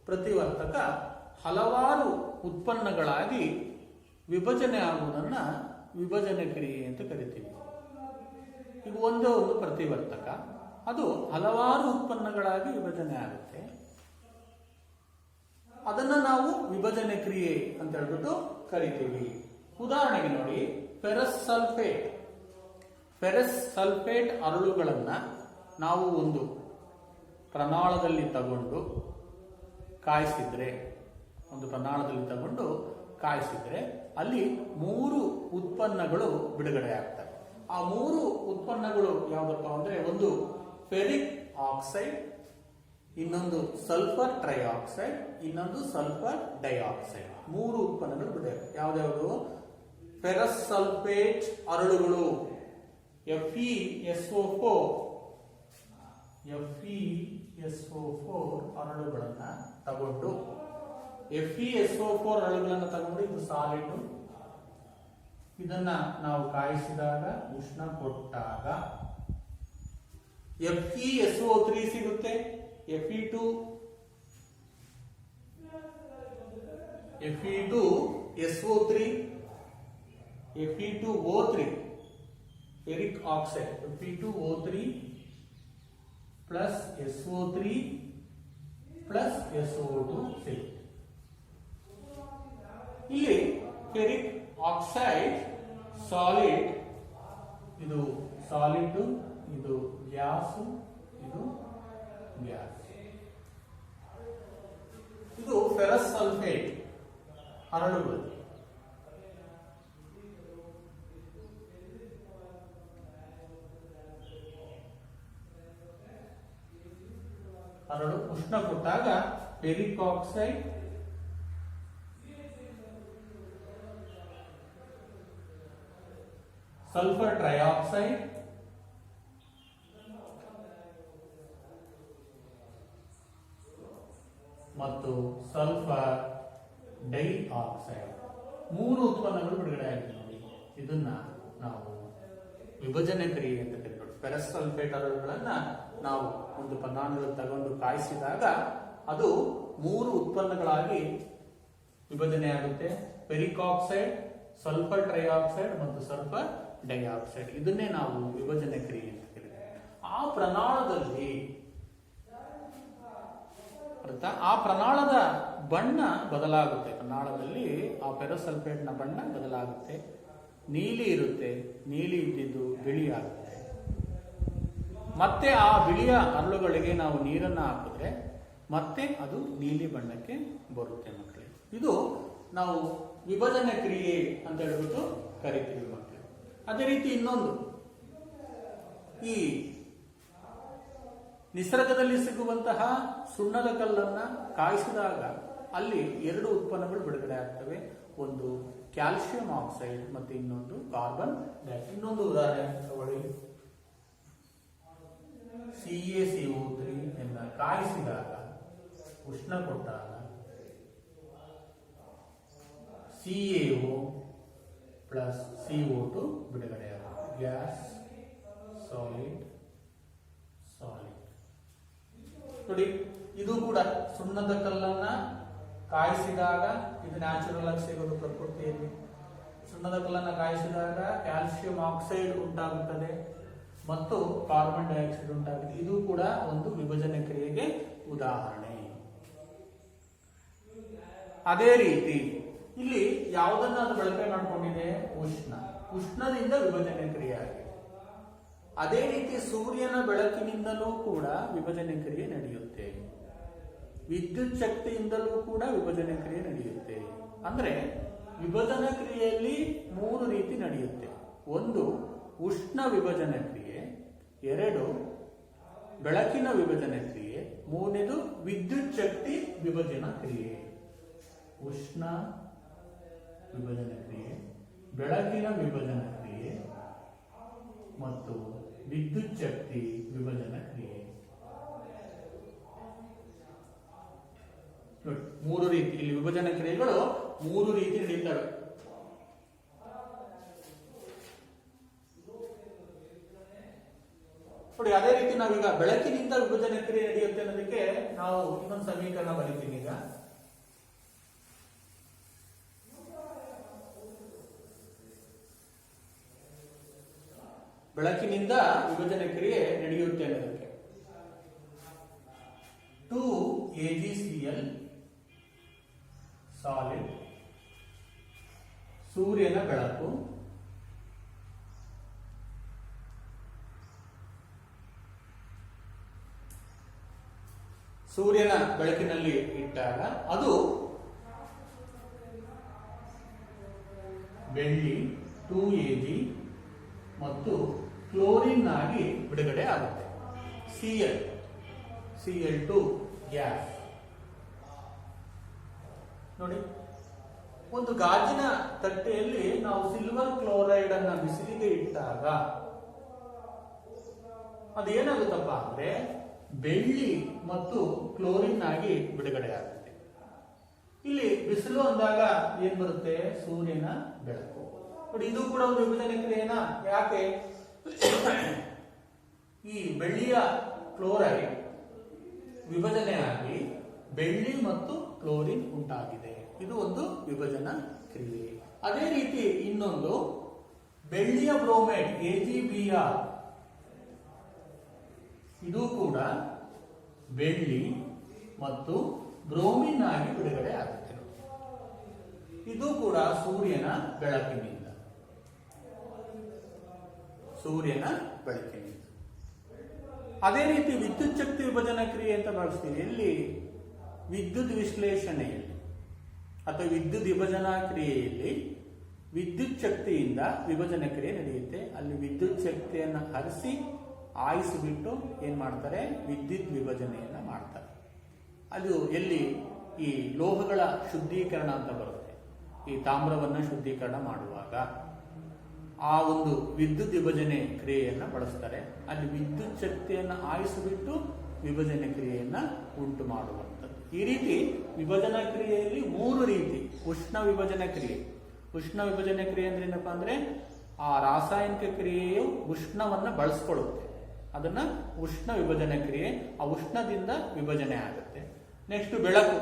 ಪ್ರತಿವರ್ತಕ ಹಲವಾರು ಉತ್ಪನ್ನಗಳಾಗಿ ವಿಭಜನೆ ಆಗುವುದನ್ನ ವಿಭಜನೆ ಕ್ರಿಯೆ ಅಂತ ಕರಿತೀವಿ. ಈಗ ಒಂದೇ ಒಂದು ಪ್ರತಿವರ್ತಕ ಅದು ಹಲವಾರು ಉತ್ಪನ್ನಗಳಾಗಿ ವಿಭಜನೆ ಆಗುತ್ತೆ. ಅದನ್ನ ನಾವು ವಿಭಜನೆ ಕ್ರಿಯೆ ಅಂತ ಹೇಳ್ಬಿಟ್ಟು ಕರಿತೀವಿ. ಉದಾಹರಣೆಗೆ ನೋಡಿ, ಫೆರಸ್ ಸಲ್ಫೇಟ್ ಅರಳುಗಳನ್ನ ನಾವು ಒಂದು ಪ್ರನಾಳದಲ್ಲಿ ತಗೊಂಡು ಕಾಯಿಸಿದ್ರೆ, ಅಲ್ಲಿ 3 ಉತ್ಪನ್ನಗಳು ಬಿಡುಗಡೆ ಆಗ್ತವೆ. ಆ 3 ಉತ್ಪನ್ನಗಳು ಯಾವುದಪ್ಪ ಅಂದ್ರೆ, ಒಂದು ಫೆರಿಕ್ ಆಕ್ಸೈಡ್, ಇನ್ನೊಂದು ಸಲ್ಫರ್ ಟ್ರೈಆಕ್ಸೈಡ್, ಇನ್ನೊಂದು ಸಲ್ಫರ್ ಡೈಆಕ್ಸೈಡ್. 3 ಉತ್ಪನ್ನಗಳು ಬಿಡುಗಡೆ. ಯಾವ್ದಾವುದು? ಫೆರಸ್ ಸಲ್ಫೇಟ್ ಅರಳುಗಳು FeSO4 ಅರಳುಗಳನ್ನ ತಗೊಂಡು ಇದು ಸಾಲಿಡ್. ಇದನ್ನ ನಾವು ಕಾಯಿಸಿದಾಗ, ಉಷ್ಣ ಕೊಟ್ಟಾಗ FeSO3 ಸಿಗುತ್ತೆ. Fe2SO3, Fe2O3 ferric oxide, Fe2O3 plus SO3 plus SO2 ಸಿಗುತ್ತೆ. ಇಲ್ಲಿ ಫೆರಿಕ್ ಆಕ್ಸೈಡ್ ಸಾಲಿಡ್, ಇದು ಸಾಲಿಡ್, ಇದು ಗ್ಯಾಸ್, ಇದು ಗ್ಯಾಸ್. ಇದು ಫೆರಸ್ ಸಲ್ಫೇಟ್ ಅರಳುಗಳು. ಅರಳು ಉಷ್ಣ ಕೊಟ್ಟಾಗ ಫೆರಿಕ್ ಆಕ್ಸೈಡ್, ಸಲ್ಫರ್ ಟ್ರೈಆಕ್ಸೈಡ್ ಮತ್ತು ಸಲ್ಫರ್ ಡೈಆಕ್ಸೈಡ್ 3 ಉತ್ಪನ್ನಗಳು ಬಿಡುಗಡೆ ಆಗಿದೆ ನೋಡಿ. ಇದನ್ನ ನಾವು ವಿಭಜನೆ ಕ್ರಿಯೆ ಅಂತ ಕರೀತೀವಿ. ಫೆರಸ್ ಸಲ್ಫೇಟ್ ಅರಳುಗಳನ್ನ ನಾವು ಒಂದು ಪ್ರಮಾಣದಲ್ಲಿ ತಗೊಂಡು ಕಾಯಿಸಿದಾಗ ಅದು 3 ಉತ್ಪನ್ನಗಳಾಗಿ ವಿಭಜನೆ ಆಗುತ್ತೆ. ಫೆರಿಕ್ ಆಕ್ಸೈಡ್, ಸಲ್ಫರ್ ಟ್ರೈಆಕ್ಸೈಡ್ ಮತ್ತು ಸಲ್ಫರ್ ಡೈಆಕ್ಸೈಡ್. ಇದನ್ನೇ ನಾವು ವಿಭಜನೆ ಕ್ರಿಯೆ ಅಂತ ಕರೀತೀವಿ. ಆ ಪ್ರನಾಳದ ಬಣ್ಣ ಬದಲಾಗುತ್ತೆ. ಪ್ರನಾಳದಲ್ಲಿ ಆ ಫೆರಸ್ ಸಲ್ಫೇಟ್ ನ ಬಣ್ಣ ಬದಲಾಗುತ್ತೆ. ನೀಲಿ ಇರುತ್ತೆ, ನೀಲಿ ಇದ್ದಿದ್ದು ಬಿಳಿ ಆಗುತ್ತೆ. ಮತ್ತೆ ಆ ಬಿಳಿಯ ಅರಳುಗಳಿಗೆ ನಾವು ನೀರನ್ನು ಹಾಕಿದ್ರೆ ಮತ್ತೆ ಅದು ನೀಲಿ ಬಣ್ಣಕ್ಕೆ ಬರುತ್ತೆ ಮಕ್ಕಳೇ. ಇದು ನಾವು ವಿಭಜನೆ ಕ್ರಿಯೆ ಅಂತ ಹೇಳ್ಬಿಟ್ಟು ಕರಿತೀವಿ ಮಕ್ಕಳೇ. ಅದೇ ರೀತಿ ಇನ್ನೊಂದು, ಈ ನಿಸರ್ಗದಲ್ಲಿ ಸಿಗುವಂತಹ ಸುಣ್ಣದ ಕಲ್ಲನ್ನ ಕಾಯಿಸಿದಾಗ ಅಲ್ಲಿ 2 ಉತ್ಪನ್ನಗಳು ಬಿಡುಗಡೆ ಆಗ್ತವೆ. ಒಂದು ಕ್ಯಾಲ್ಸಿಯಂ ಆಕ್ಸೈಡ್ ಮತ್ತು ಇನ್ನೊಂದು ಕಾರ್ಬನ್ ಡೈಆಕ್ಸೈಡ್. ಇನ್ನೊಂದು ಉದಾಹರಣೆ ತಗೊಳ್ಳಿ, CaCO3 ಅನ್ನು ಕಾಯಿಸಿದಾಗ, ಉಷ್ಣ ಕೊಟ್ಟಾಗ CaO ಪ್ಲಸ್ CO2 ಬಿಡುಗಡೆಯಾಗುತ್ತೆ. Gas, solid. ನೋಡಿ, ಇದು ಕೂಡ ಸುಣ್ಣದ ಕಲ್ಲನ್ನ ಕಾಯಿಸಿದಾಗ, ಇದು ನ್ಯಾಚುರಲ್ ಆಗಿ ಸಿಗೋದು ಪ್ರಕೃತಿಯಲ್ಲಿ. ಸುಣ್ಣದ ಕಲ್ಲನ್ನ ಕಾಯಿಸಿದಾಗ ಕ್ಯಾಲ್ಸಿಯಂ ಆಕ್ಸೈಡ್ ಉಂಟಾಗುತ್ತದೆ. ಮತ್ತು ಕಾರ್ಬನ್ ಡೈಆಕ್ಸೈಡ್ ಉಂಟಾಗಿದೆ. ಇದು ಕೂಡ ಒಂದು ವಿಭಜನೆ ಕ್ರಿಯೆಗೆ ಉದಾಹರಣೆ. ಅದೇ ರೀತಿ ಇಲ್ಲಿ ಯಾವುದನ್ನ ಅದು ಬಳಕೆ ಮಾಡಿಕೊಂಡಿದೆ? ಉಷ್ಣದಿಂದ ವಿಭಜನೆ ಕ್ರಿಯೆ ಆಗಿದೆ. ಅದೇ ರೀತಿ ಸೂರ್ಯನ ಬೆಳಕಿನಿಂದಲೂ ಕೂಡ ವಿಭಜನೆ ಕ್ರಿಯೆ ನಡೆಯುತ್ತೆ. ವಿದ್ಯುತ್ ಶಕ್ತಿಯಿಂದಲೂ ಕೂಡ ವಿಭಜನೆ ಕ್ರಿಯೆ ನಡೆಯುತ್ತೆ. ಅಂದ್ರೆ ವಿಭಜನಾ ಕ್ರಿಯೆಯಲ್ಲಿ 3 ರೀತಿ ನಡೆಯುತ್ತೆ. 1 ಉಷ್ಣ ವಿಭಜನೆ ಕ್ರಿಯೆ, 2 ಬೆಳಕಿನ ವಿಭಜನೆ ಕ್ರಿಯೆ, 3ನೇದು ವಿದ್ಯುತ್ ಶಕ್ತಿ ವಿಭಜನಾ ಕ್ರಿಯೆ. ಉಷ್ಣ ವಿಭಜನೆ ಕ್ರಿಯೆ, ಬೆಳಕಿನ ವಿಭಜನಾ ಕ್ರಿಯೆ ಮತ್ತು ವಿದ್ಯುತ್ ಶಕ್ತಿ ವಿಭಜನಾ ಕ್ರಿಯೆ. 3 ರೀತಿ ಇಲ್ಲಿ ವಿಭಜನಾ ಕ್ರಿಯೆಗಳು 3 ರೀತಿ ನಡೀತವೆ. ನೋಡಿ, ಅದೇ ರೀತಿ ನಾವೀಗ ಬೆಳಕಿನಿಂದ ವಿಭಜನೆ ಕ್ರಿಯೆ ನಡೆಯುತ್ತೆ ಅನ್ನೋದಕ್ಕೆ ನಾವು ಇನ್ನೊಂದು ಸಮೀಕರಣ ಬರೀತೀನಿ. ಈಗ ಬೆಳಕಿನಿಂದ ವಿಭಜನೆ ಕ್ರಿಯೆ ನಡೆಯುತ್ತೆ ಅನ್ನೋದಕ್ಕೆ 2AgCl ಸಾಲಿಡ್, ಸೂರ್ಯನ ಬೆಳಕು, ಸೂರ್ಯನ ಬೆಳಕಿನಲ್ಲಿ ಇಟ್ಟಾಗ ಅದು ಬೆಳ್ಳಿ 2Ag ಮತ್ತು ಕ್ಲೋರಿನ್ ಆಗಿ ಬಿಡುಗಡೆ ಆಗುತ್ತೆ. Cl2 gas. ನೋಡಿ, ಒಂದು ಗಾಜಿನ ತಟ್ಟೆಯಲ್ಲಿ ನಾವು ಸಿಲ್ವರ್ ಕ್ಲೋರೈಡ್ ಅನ್ನ ಬಿಸಿಲಿಗೆ ಇಟ್ಟಾಗ ಅದೇನಾಗುತ್ತಪ್ಪ ಅಂದ್ರೆ ಬೆಳ್ಳಿ ಮತ್ತು ಕ್ಲೋರಿನ್ ಆಗಿ ಬಿಡುಗಡೆ ಆಗುತ್ತೆ. ಇಲ್ಲಿ ಬಿಸಿಲು ಅಂದಾಗ ಏನ್ ಬರುತ್ತೆ? ಸೂರ್ಯನ ಬೆಳಕು. ನೋಡಿ, ಇದು ಕೂಡ ಒಂದು ವಿಭಜನೆ ಕ್ರಿಯೆನಾ? ಯಾಕೆ? ಈ ಬೆಳ್ಳಿಯ ಕ್ಲೋರೈಡ್ ವಿಭಜನೆ ಆಗಿ ಬೆಳ್ಳಿ ಮತ್ತು ಕ್ಲೋರಿನ್ ಉಂಟಾಗಿದೆ. ಇದು ಒಂದು ವಿಭಜನಾ ಕ್ರಿಯೆ. ಅದೇ ರೀತಿ ಇನ್ನೊಂದು ಬೆಳ್ಳಿಯ ಬ್ರೋಮೈಡ್ AgBr, ಇದು ಕೂಡ ಬೆಳ್ಳಿ ಮತ್ತು ಬ್ರೋಮಿನ್ ಆಗಿ ಬಿಡುಗಡೆ ಆಗುತ್ತೆ. ಇದು ಕೂಡ ಸೂರ್ಯನ ಬೆಳಕಿನಿಂದ. ಅದೇ ರೀತಿ ವಿದ್ಯುತ್ ಶಕ್ತಿ ವಿಭಜನಾ ಕ್ರಿಯೆ ಅಂತ ಬಳಸ್ತೀವಿ. ಎಲ್ಲಿ? ವಿದ್ಯುತ್ ವಿಶ್ಲೇಷಣೆಯಲ್ಲಿ ಅಥವಾ ವಿದ್ಯುತ್ ವಿಭಜನಾ ಕ್ರಿಯೆಯಲ್ಲಿ ವಿದ್ಯುತ್ ಶಕ್ತಿಯಿಂದ ವಿಭಜನೆ ಕ್ರಿಯೆ ನಡೆಯುತ್ತೆ. ಅಲ್ಲಿ ವಿದ್ಯುತ್ ಶಕ್ತಿಯನ್ನು ಹರಿಸಿ ಆಯಿಸಿಬಿಟ್ಟು ಏನ್ ಮಾಡ್ತಾರೆ? ವಿದ್ಯುತ್ ವಿಭಜನೆಯನ್ನ ಮಾಡ್ತಾರೆ. ಅದು ಎಲ್ಲಿ? ಈ ಲೋಹಗಳ ಶುದ್ಧೀಕರಣ ಅಂತ ಬರುತ್ತೆ. ಈ ತಾಮ್ರವನ್ನ ಶುದ್ಧೀಕರಣ ಮಾಡುವಾಗ ಆ ಒಂದು ವಿದ್ಯುತ್ ವಿಭಜನೆ ಕ್ರಿಯೆಯನ್ನ ಬಳಸ್ತಾರೆ. ಅಲ್ಲಿ ವಿದ್ಯುತ್ ಶಕ್ತಿಯನ್ನು ಆಯಿಸಿಬಿಟ್ಟು ವಿಭಜನೆ ಕ್ರಿಯೆಯನ್ನ ಉಂಟು ಮಾಡುವಂಥದ್ದು. ಈ ರೀತಿ ವಿಭಜನಾ ಕ್ರಿಯೆಯಲ್ಲಿ 3 ರೀತಿ. ಉಷ್ಣ ವಿಭಜನೆ ಕ್ರಿಯೆ. ಉಷ್ಣ ವಿಭಜನೆ ಕ್ರಿಯೆ ಅಂದ್ರೆ ಏನಪ್ಪಾ ಅಂದ್ರೆ ಆ ರಾಸಾಯನಿಕ ಕ್ರಿಯೆಯು ಉಷ್ಣವನ್ನ ಬಳಸ್ಕೊಳ್ಳುತ್ತೆ. ಅದನ್ನ ಉಷ್ಣ ವಿಭಜನೆ ಕ್ರಿಯೆ. ಆ ಉಷ್ಣದಿಂದ ವಿಭಜನೆ ಆಗುತ್ತೆ. ನೆಕ್ಸ್ಟ್ ಬೆಳಕು.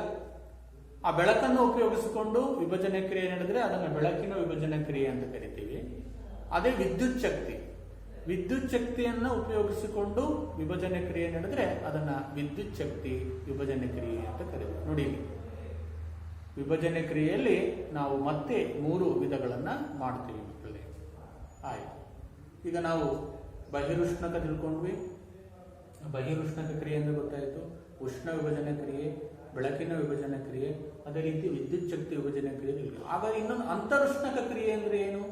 ಆ ಬೆಳಕನ್ನು ಉಪಯೋಗಿಸಿಕೊಂಡು ವಿಭಜನೆ ಕ್ರಿಯೆ ನಡೆದ್ರೆ ಅದನ್ನ ಬೆಳಕಿನ ವಿಭಜನೆ ಕ್ರಿಯೆ ಅಂತ ಕರಿತೀವಿ. ಅದೇ ವಿದ್ಯುತ್ ಶಕ್ತಿ. ವಿದ್ಯುತ್ ಶಕ್ತಿಯನ್ನ ಉಪಯೋಗಿಸಿಕೊಂಡು ವಿಭಜನೆ ಕ್ರಿಯೆ ನಡೆದ್ರೆ ಅದನ್ನ ವಿದ್ಯುತ್ ಶಕ್ತಿ ವಿಭಜನೆ ಕ್ರಿಯೆ ಅಂತ ಕರೀತೀವಿ. ನೋಡಿ, ವಿಭಜನೆ ಕ್ರಿಯೆಯಲ್ಲಿ ನಾವು ಮತ್ತೆ 3 ವಿಧಗಳನ್ನ ಮಾಡ್ತೀವಿ ಮಕ್ಕಳೇ. ಆಯ್ತು, ಈಗ ನಾವು ಬಹಿರುಷ್ಣಕ ತಿಳ್ಕೊಂಡ್ವಿ. ಬಹಿರುಷ್ಣಕ ಕ್ರಿಯೆ ಅಂದ್ರೆ ಗೊತ್ತಾಯ್ತು. ಉಷ್ಣ ವಿಭಜನೆ ಕ್ರಿಯೆ, ಬೆಳಕಿನ ವಿಭಜನೆ ಕ್ರಿಯೆ, ಅದೇ ರೀತಿ ವಿದ್ಯುತ್ ಶಕ್ತಿ ವಿಭಜನೆ ಕ್ರಿಯೆ. ಹಾಗಾಗಿ ಇನ್ನೊಂದು ಅಂತರುಷ್ಣಕ ಕ್ರಿಯೆ ಅಂದ್ರೆ ಏನು?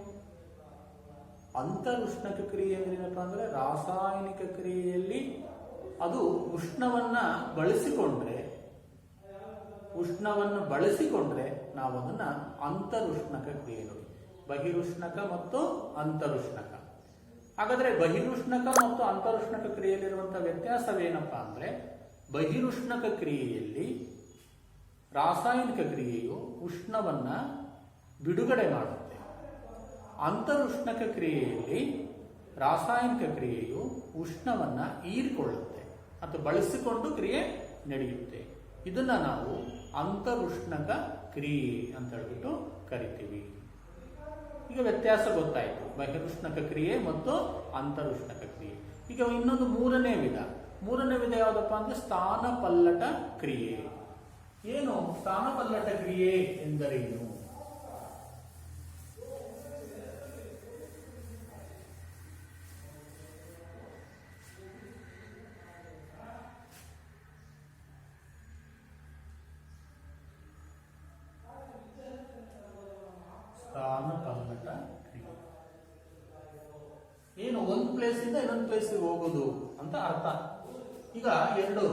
ಅಂತರುಷ್ಣಕ ಕ್ರಿಯೆ ಅಂದ್ರೆ ಏನಪ್ಪಾ ಅಂದ್ರೆ ರಾಸಾಯನಿಕ ಕ್ರಿಯೆಯಲ್ಲಿ ಅದು ಉಷ್ಣವನ್ನ ಬಳಸಿಕೊಂಡ್ರೆ ನಾವು ಅದನ್ನ ಅಂತರುಷ್ಣಕ ಕ್ರಿಯೆ. ನೋಡಿ, ಬಹಿರುಷ್ಣಕ ಮತ್ತು ಅಂತರುಷ್ಣಕ. ಹಾಗಾದ್ರೆ ಬಹಿರುಷ್ಣಕ ಮತ್ತು ಅಂತರುಷ್ಣಕ ಕ್ರಿಯೆಯಲ್ಲಿರುವಂತಹ ವ್ಯತ್ಯಾಸವೇನಪ್ಪಾ ಅಂದ್ರೆ ಬಹಿರುಷ್ಣಕ ಕ್ರಿಯೆಯಲ್ಲಿ ರಾಸಾಯನಿಕ ಕ್ರಿಯೆಯು ಉಷ್ಣವನ್ನ ಬಿಡುಗಡೆ ಮಾಡುತ್ತೆ. ಅಂತರುಷ್ಣಕ ಕ್ರಿಯೆಯಲ್ಲಿ ರಾಸಾಯನಿಕ ಕ್ರಿಯೆಯು ಉಷ್ಣವನ್ನ ಹೀರಿಕೊಳ್ಳುತ್ತೆ ಅಥವಾ ಬಳಸಿಕೊಂಡು ಕ್ರಿಯೆ ನಡೆಯುತ್ತೆ. ಇದನ್ನ ನಾವು ಅಂತರುಷ್ಣಕ ಕ್ರಿಯೆ ಅಂತ ಹೇಳ್ಬಿಟ್ಟು ಕರಿತೀವಿ. ಈಗ ವ್ಯತ್ಯಾಸ ಗೊತ್ತಾಯಿತು, ಬಹಿರುಷ್ಣಕ ಕ್ರಿಯೆ ಮತ್ತು ಅಂತರುಷ್ಣಕ ಕ್ರಿಯೆ. ಈಗ ಇನ್ನೊಂದು ಮೂರನೇ ವಿಧ ಯಾವುದಪ್ಪ ಅಂದ್ರೆ ಸ್ಥಾನಪಲ್ಲಟ ಕ್ರಿಯೆ. ಏನು ಸ್ಥಾನಪಲ್ಲಟ ಕ್ರಿಯೆ ಎಂದರೇನು? ಸ್ಥಾನಪಲ್ಲಟ ಕ್ರಿಯೆ ಏನು? ಒಂದು ಪ್ಲೇಸ್ ಇಂದ ಇನ್ನೊಂದು ಪ್ಲೇಸ್ಗೆ ಹೋಗೋದು ಅಂತ ಅರ್ಥ. ಈಗ ಎರಡು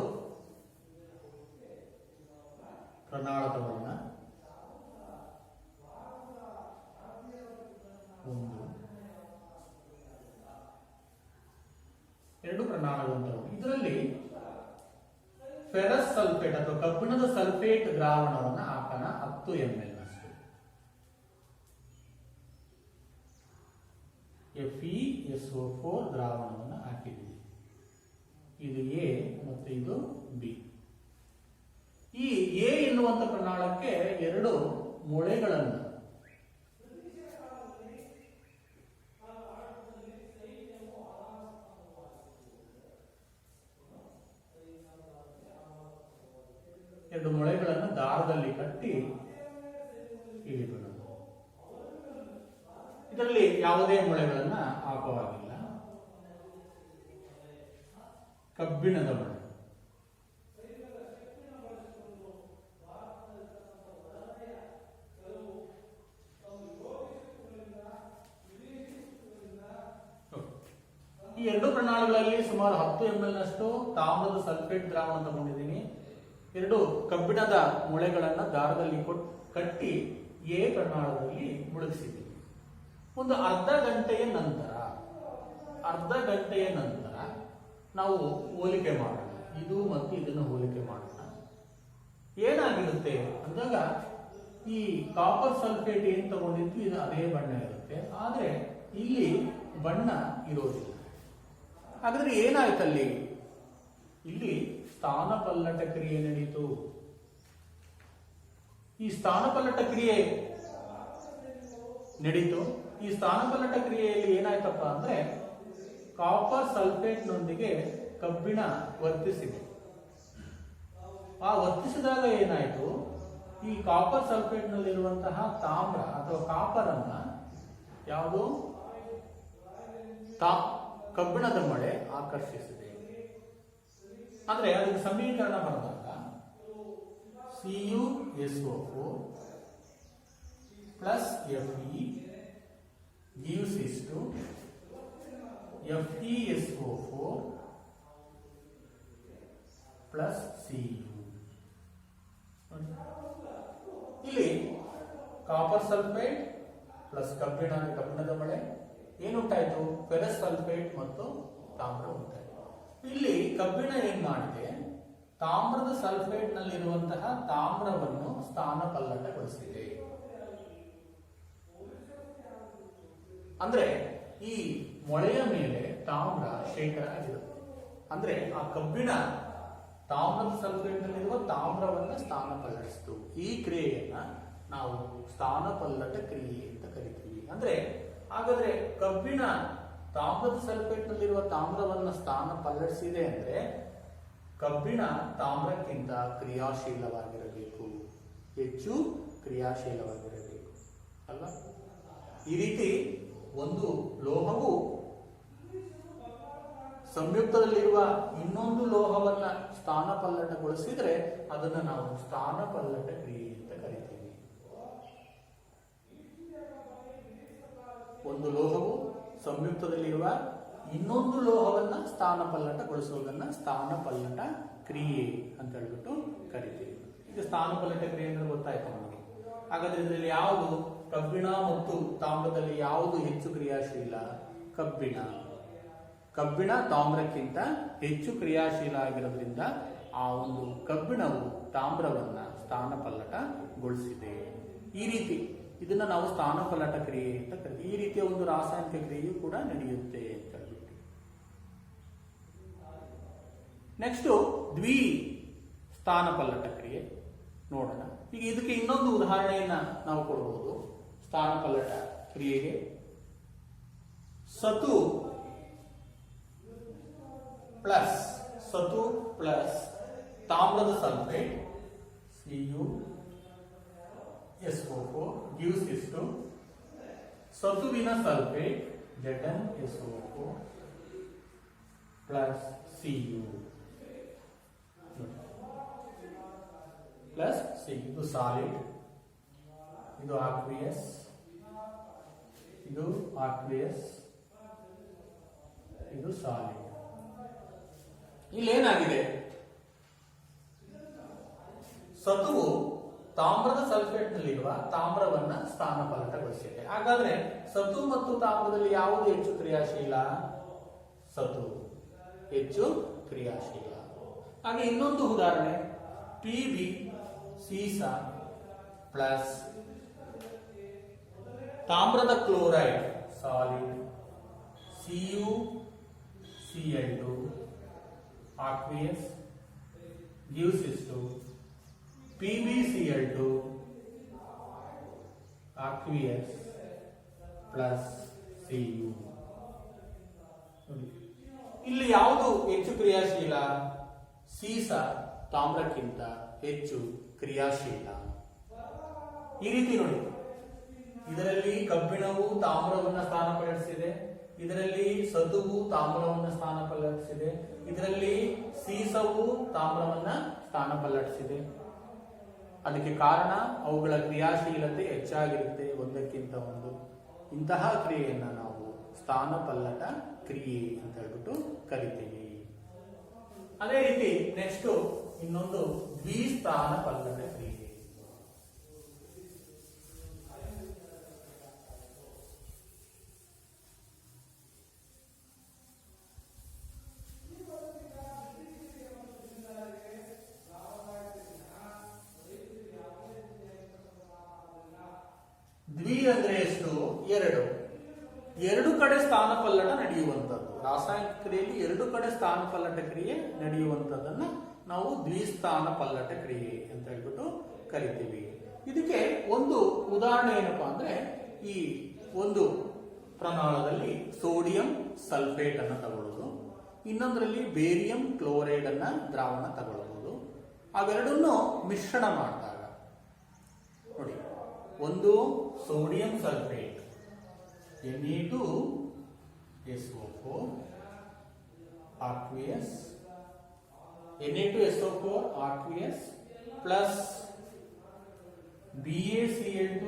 ಪ್ರಣಾಳಕವನ್ನ ಎರಡು ಪ್ರಣಾಳಕಗಳು, ಇದರಲ್ಲಿ ಫೆರಸ್ ಸಲ್ಫೇಟ್ ಅಥವಾ ಕಬ್ಬಿಣದ ಸಲ್ಫೇಟ್ ದ್ರಾವಣವನ್ನು ಹಾಕೋಣ 10 ml ಅಷ್ಟು. FeSO4 ದ್ರಾವಣವನ್ನು ಹಾಕಿದ್ದೀವಿ. ಇದು ಎ ಮತ್ತು ಇದು ಬಿ. ಈ ಎ ಎನ್ನುವಂತ ಪ್ರಣಾಳಕ್ಕೆ ಎರಡು ಮೊಳೆಗಳನ್ನು ದಾರದಲ್ಲಿ ಕಟ್ಟಿ ಇಳಿಬಿಡೋದು. ಇದರಲ್ಲಿ ಯಾವುದೇ ಮೊಳೆಗಳನ್ನ ಹಾಕುವಾಗಿಲ್ಲ. ಕಬ್ಬಿಣದ ಮೊಳೆ, ಈ ಎರಡು ಪ್ರಣಾಳಗಳಲ್ಲಿ ಸುಮಾರು 10 ml ನಷ್ಟು ತಾಮ್ರದ ಸಲ್ಫೇಟ್ ದ್ರಾವಣ ತಗೊಂಡಿದ್ದೀನಿ. ಎರಡು ಕಬ್ಬಿಣದ ಮೊಳೆಗಳನ್ನು ದಾರದಲ್ಲಿ ಕಟ್ಟಿ ಎ ಪ್ರಣಾಳದಲ್ಲಿ ಮುಳುಗಿಸಿದ್ದೀನಿ. ಒಂದು ಅರ್ಧ ಗಂಟೆಯ ನಂತರ ನಾವು ಹೋಲಿಕೆ ಮಾಡೋಣ. ಇದು ಮತ್ತು ಇದನ್ನು ಹೋಲಿಕೆ ಮಾಡೋಣ. ಏನಾಗಿರುತ್ತೆ ಅಂದಾಗ ಈ ಕಾಪರ್ ಸಲ್ಫೇಟ್ ಏನ್ ತಗೊಂಡಿದ್ವಿ ಇದು ಅದೇ ಬಣ್ಣ ಇರುತ್ತೆ, ಆದ್ರೆ ಇಲ್ಲಿ ಬಣ್ಣ ಇರೋದಿಲ್ಲ. ಹಾಗಾದ್ರೆ ಏನಾಯ್ತಲ್ಲಿ? ಇಲ್ಲಿ ಸ್ಥಾನಪಲ್ಲಟ ಕ್ರಿಯೆ ನಡೀತು. ಈ ಸ್ಥಾನಪಲ್ಲಟ ಕ್ರಿಯೆ ನಡೀತು. ಈ ಸ್ಥಾನಪಲ್ಲಟ ಕ್ರಿಯೆಯಲ್ಲಿ ಏನಾಯ್ತಪ್ಪ ಅಂದ್ರೆ ಕಾಪರ್ ಸಲ್ಫೇಟ್ ನೊಂದಿಗೆ ಕಬ್ಬಿಣ ವರ್ತಿಸಿದೆ. ಆ ವರ್ತಿಸಿದಾಗ ಏನಾಯ್ತು, ಈ ಕಾಪರ್ ಸಲ್ಫೇಟ್ ನಲ್ಲಿರುವಂತಹ ತಾಮ್ರ ಅಥವಾ ಕಾಪರ್ ಅನ್ನ ಯಾವುದು ಕಬ್ಬಿಣದ ಮೊಳೆ ಆಕರ್ಷಿಸಿದೆ. ಅಂದ್ರೆ ಅದಕ್ಕೆ ಸಮೀಕರಣ ಬರೆದಾಗ CuSO4 plus Fe gives is to FeSO4 plus Cu. ಇಲ್ಲಿ ಕಾಪರ್ ಸಲ್ಫೇಟ್ ಪ್ಲಸ್ ಕಬ್ಬಿಣದ ಮೊಳೆ ಏನುಂಟಾಯ್ತು? ಫೆರಸ್ ಸಲ್ಫೇಟ್ ಮತ್ತು ತಾಮ್ರ ಉಂಟಾಯಿತು. ಇಲ್ಲಿ ಕಬ್ಬಿಣ ಏನ್ ಮಾಡಿದೆ? ತಾಮ್ರದ ಸಲ್ಫೇಟ್ ನಲ್ಲಿರುವಂತಹ ತಾಮ್ರವನ್ನು ಸ್ಥಾನಪಲ್ಲಟಗೊಳಿಸಿದೆ. ಅಂದ್ರೆ ಈ ಮೊಳೆಯ ಮೇಲೆ ತಾಮ್ರ ಶೇಖರ ಆಗಿರುತ್ತೆ. ಅಂದ್ರೆ ಆ ಕಬ್ಬಿಣ ತಾಮ್ರದ ಸಲ್ಫೇಟ್ ನಲ್ಲಿರುವ ತಾಮ್ರವನ್ನ ಸ್ಥಾನಪಲ್ಲಟಿಸಿತು. ಈ ಕ್ರಿಯೆಯನ್ನ ನಾವು ಸ್ಥಾನಪಲ್ಲಟ ಕ್ರಿಯೆ ಅಂತ ಕರಿತೀವಿ. ಅಂದ್ರೆ ಹಾಗಾದ್ರೆ ಕಬ್ಬಿಣ ತಾಮ್ರದ ಸಲ್ಫೇಟ್ ನಲ್ಲಿರುವ ತಾಮ್ರವನ್ನ ಸ್ಥಾನಪಲ್ಲಟಿಸಿದೆ ಅಂದ್ರೆ ಕಬ್ಬಿಣ ತಾಮ್ರಕ್ಕಿಂತ ಕ್ರಿಯಾಶೀಲವಾಗಿರಬೇಕು, ಹೆಚ್ಚು ಕ್ರಿಯಾಶೀಲವಾಗಿರಬೇಕು ಅಲ್ವಾ? ಈ ರೀತಿ ಒಂದು ಲೋಹವು ಸಂಯುಕ್ತದಲ್ಲಿರುವ ಇನ್ನೊಂದು ಲೋಹವನ್ನ ಸ್ಥಾನಪಲ್ಲಟಗೊಳಿಸಿದ್ರೆ ಅದನ್ನು ನಾವು ಸ್ಥಾನಪಲ್ಲಟ ಕ್ರಿಯೆ ಅಂತ ಕರಿತೀವಿ. ಒಂದು ಲೋಹವು ಸಂಯುಕ್ತದಲ್ಲಿರುವ ಇನ್ನೊಂದು ಲೋಹವನ್ನ ಸ್ಥಾನಪಲ್ಲಟಗೊಳಿಸುವುದನ್ನ ಸ್ಥಾನಪಲ್ಲಟ ಕ್ರಿಯೆ ಅಂತ ಹೇಳ್ಬಿಟ್ಟು ಕರಿತೀವಿ. ಈಗ ಸ್ಥಾನಪಲ್ಲಟ ಕ್ರಿಯೆ ಅಂದ್ರೆ ಗೊತ್ತಾಯ್ತು ನಮಗೆ. ಹಾಗಾದ್ರೆ ಇದರಲ್ಲಿ ಯಾವುದು ಕಬ್ಬಿಣ ಮತ್ತು ತಾಮ್ರದಲ್ಲಿ ಯಾವುದು ಹೆಚ್ಚು ಕ್ರಿಯಾಶೀಲ? ಕಬ್ಬಿಣ ತಾಮ್ರಕ್ಕಿಂತ ಹೆಚ್ಚು ಕ್ರಿಯಾಶೀಲ ಆಗಿರೋದ್ರಿಂದ ಆ ಒಂದು ಕಬ್ಬಿಣವು ತಾಮ್ರವನ್ನ ಸ್ಥಾನಪಲ್ಲಟಗೊಳಿಸಿದೆ. ಈ ರೀತಿ ಇದನ್ನ ನಾವು ಸ್ಥಾನಪಲ್ಲಟ ಕ್ರಿಯೆ ಅಂತ ಕರಿತೀವಿ. ಈ ರೀತಿಯ ಒಂದು ರಾಸಾಯನಿಕ ಕ್ರಿಯೆಯು ಕೂಡ ನಡೆಯುತ್ತೆ ಅಂತ ಹೇಳ್ಬಿಟ್ಟು. ನೆಕ್ಸ್ಟ್ ದ್ವಿ ಸ್ಥಾನಪಲ್ಲಟ ಕ್ರಿಯೆ ನೋಡೋಣ. ಈಗ ಇದಕ್ಕೆ ಇನ್ನೊಂದು ಉದಾಹರಣೆಯನ್ನ ನಾವು ಕೊಡಬಹುದು. ಸ್ಥಾನಪಲ್ಲಟ ಕ್ರಿಯೆಗೆ ಸತು ಪ್ಲಸ್ ತಾಮ್ರದ sulphate CuSO4 gives is to ಸತುವಿನ sulphate ZnSO4 plus Cu plus C. ಇದು ಸಾಲಿಡ್, ಇದು ಆಕ್ವಿಯಸ್, ಇದು ಸಾಲಿಡ್. ಇಲ್ಲೇನಾಗಿದೆ, ಸತುವು ತಾಮ್ರದ ಸಲ್ಫೇಟ್ ನಲ್ಲಿರುವ ತಾಮ್ರವನ್ನ ಸ್ಥಾನಪಲ್ಲಟಗೊಳಿಸಿದೆ. ಹಾಗಾದ್ರೆ ಸತು ಮತ್ತು ತಾಮ್ರದಲ್ಲಿ ಯಾವುದು ಹೆಚ್ಚು ಕ್ರಿಯಾಶೀಲ? ಸತು ಹೆಚ್ಚು ಕ್ರಿಯಾಶೀಲ. ಹಾಗೆ ಇನ್ನೊಂದು ಉದಾಹರಣೆ, Pb ಸೀಸ ಪ್ಲಸ್ ತಾಮ್ರದ chloride solid CuCl2 aqueous gives is to PbCl2 aqueous plus Cu. ಇಲ್ಲಿ ಯಾವುದು ಹೆಚ್ಚು ಕ್ರಿಯಾಶೀಲ? ಸೀಸ ತಾಮ್ರಕ್ಕಿಂತ ಹೆಚ್ಚು ಕ್ರಿಯಾಶೀಲ. ಈ ರೀತಿ ನೋಡಿ, ಇದರಲ್ಲಿ ಕಬ್ಬಿಣವು ತಾಮ್ರವನ್ನು ಸ್ಥಾನಪಲ್ಲಟಿಸಿದೆ, ಇದರಲ್ಲಿ ಸತುವು ತಾಮ್ರವನ್ನು ಸ್ಥಾನಪಲ್ಲಟಿಸಿದೆ, ಇದರಲ್ಲಿ ಸೀಸವು ತಾಮ್ರವನ್ನ ಸ್ಥಾನಪಲ್ಲಟಿಸಿದೆ. ಅದಕ್ಕೆ ಕಾರಣ ಅವುಗಳ ಕ್ರಿಯಾಶೀಲತೆ ಹೆಚ್ಚಾಗಿರುತ್ತೆ ಒಂದಕ್ಕಿಂತ ಒಂದು. ಇಂತಹ ಕ್ರಿಯೆಯನ್ನ ನಾವು ಸ್ಥಾನಪಲ್ಲಟ ಕ್ರಿಯೆ ಅಂತ ಹೇಳ್ಬಿಟ್ಟು ಕರಿತೀವಿ. ಅದೇ ರೀತಿ ನೆಕ್ಸ್ಟ್ ಇನ್ನೊಂದು ದ್ವಿಸ್ಥಾನಪಲ್ಲಟ ಕ್ರಿಯೆ. ದ್ವಿ ಅಂದ್ರೆ ಎಷ್ಟು? ಎರಡು ಕಡೆ ಸ್ಥಾನಪಲ್ಲಟ ನಡೆಯುವಂಥದ್ದು. ರಾಸಾಯನಿಕ ಕ್ರಿಯೆಯಲ್ಲಿ ಎರಡು ಕಡೆ ಸ್ಥಾನಪಲ್ಲಟ ಕ್ರಿಯೆ ನಡೆಯುವಂಥದ್ದನ್ನ ನಾವು ದ್ವಿಸ್ಥಾನಪಲ್ಲಟ ಕ್ರಿಯೆ ಅಂತ ಹೇಳ್ಬಿಟ್ಟು ಕರಿತೀವಿ. ಇದಕ್ಕೆ ಒಂದು ಉದಾಹರಣೆ ಏನಪ್ಪಾ ಅಂದ್ರೆ, ಈ ಒಂದು ಪ್ರಮಾಣದಲ್ಲಿ ಸೋಡಿಯಂ ಸಲ್ಫೇಟ್ ಅನ್ನ ತಗೊಳ್ಳೋದು, ಇನ್ನೊಂದರಲ್ಲಿ ಬೇರಿಯಂ ಕ್ಲೋರೈಡ್ ಅನ್ನ ದ್ರಾವಣ ತಗೊಳ್ಳಬಹುದು. ಅವೆರಡನ್ನು ಮಿಶ್ರಣ ಮಾಡಿದಾಗ ನೋಡಿ, ಒಂದು sodium sulphate Na2SO4 aqueous Na2SO4 aqueous plus BaCl2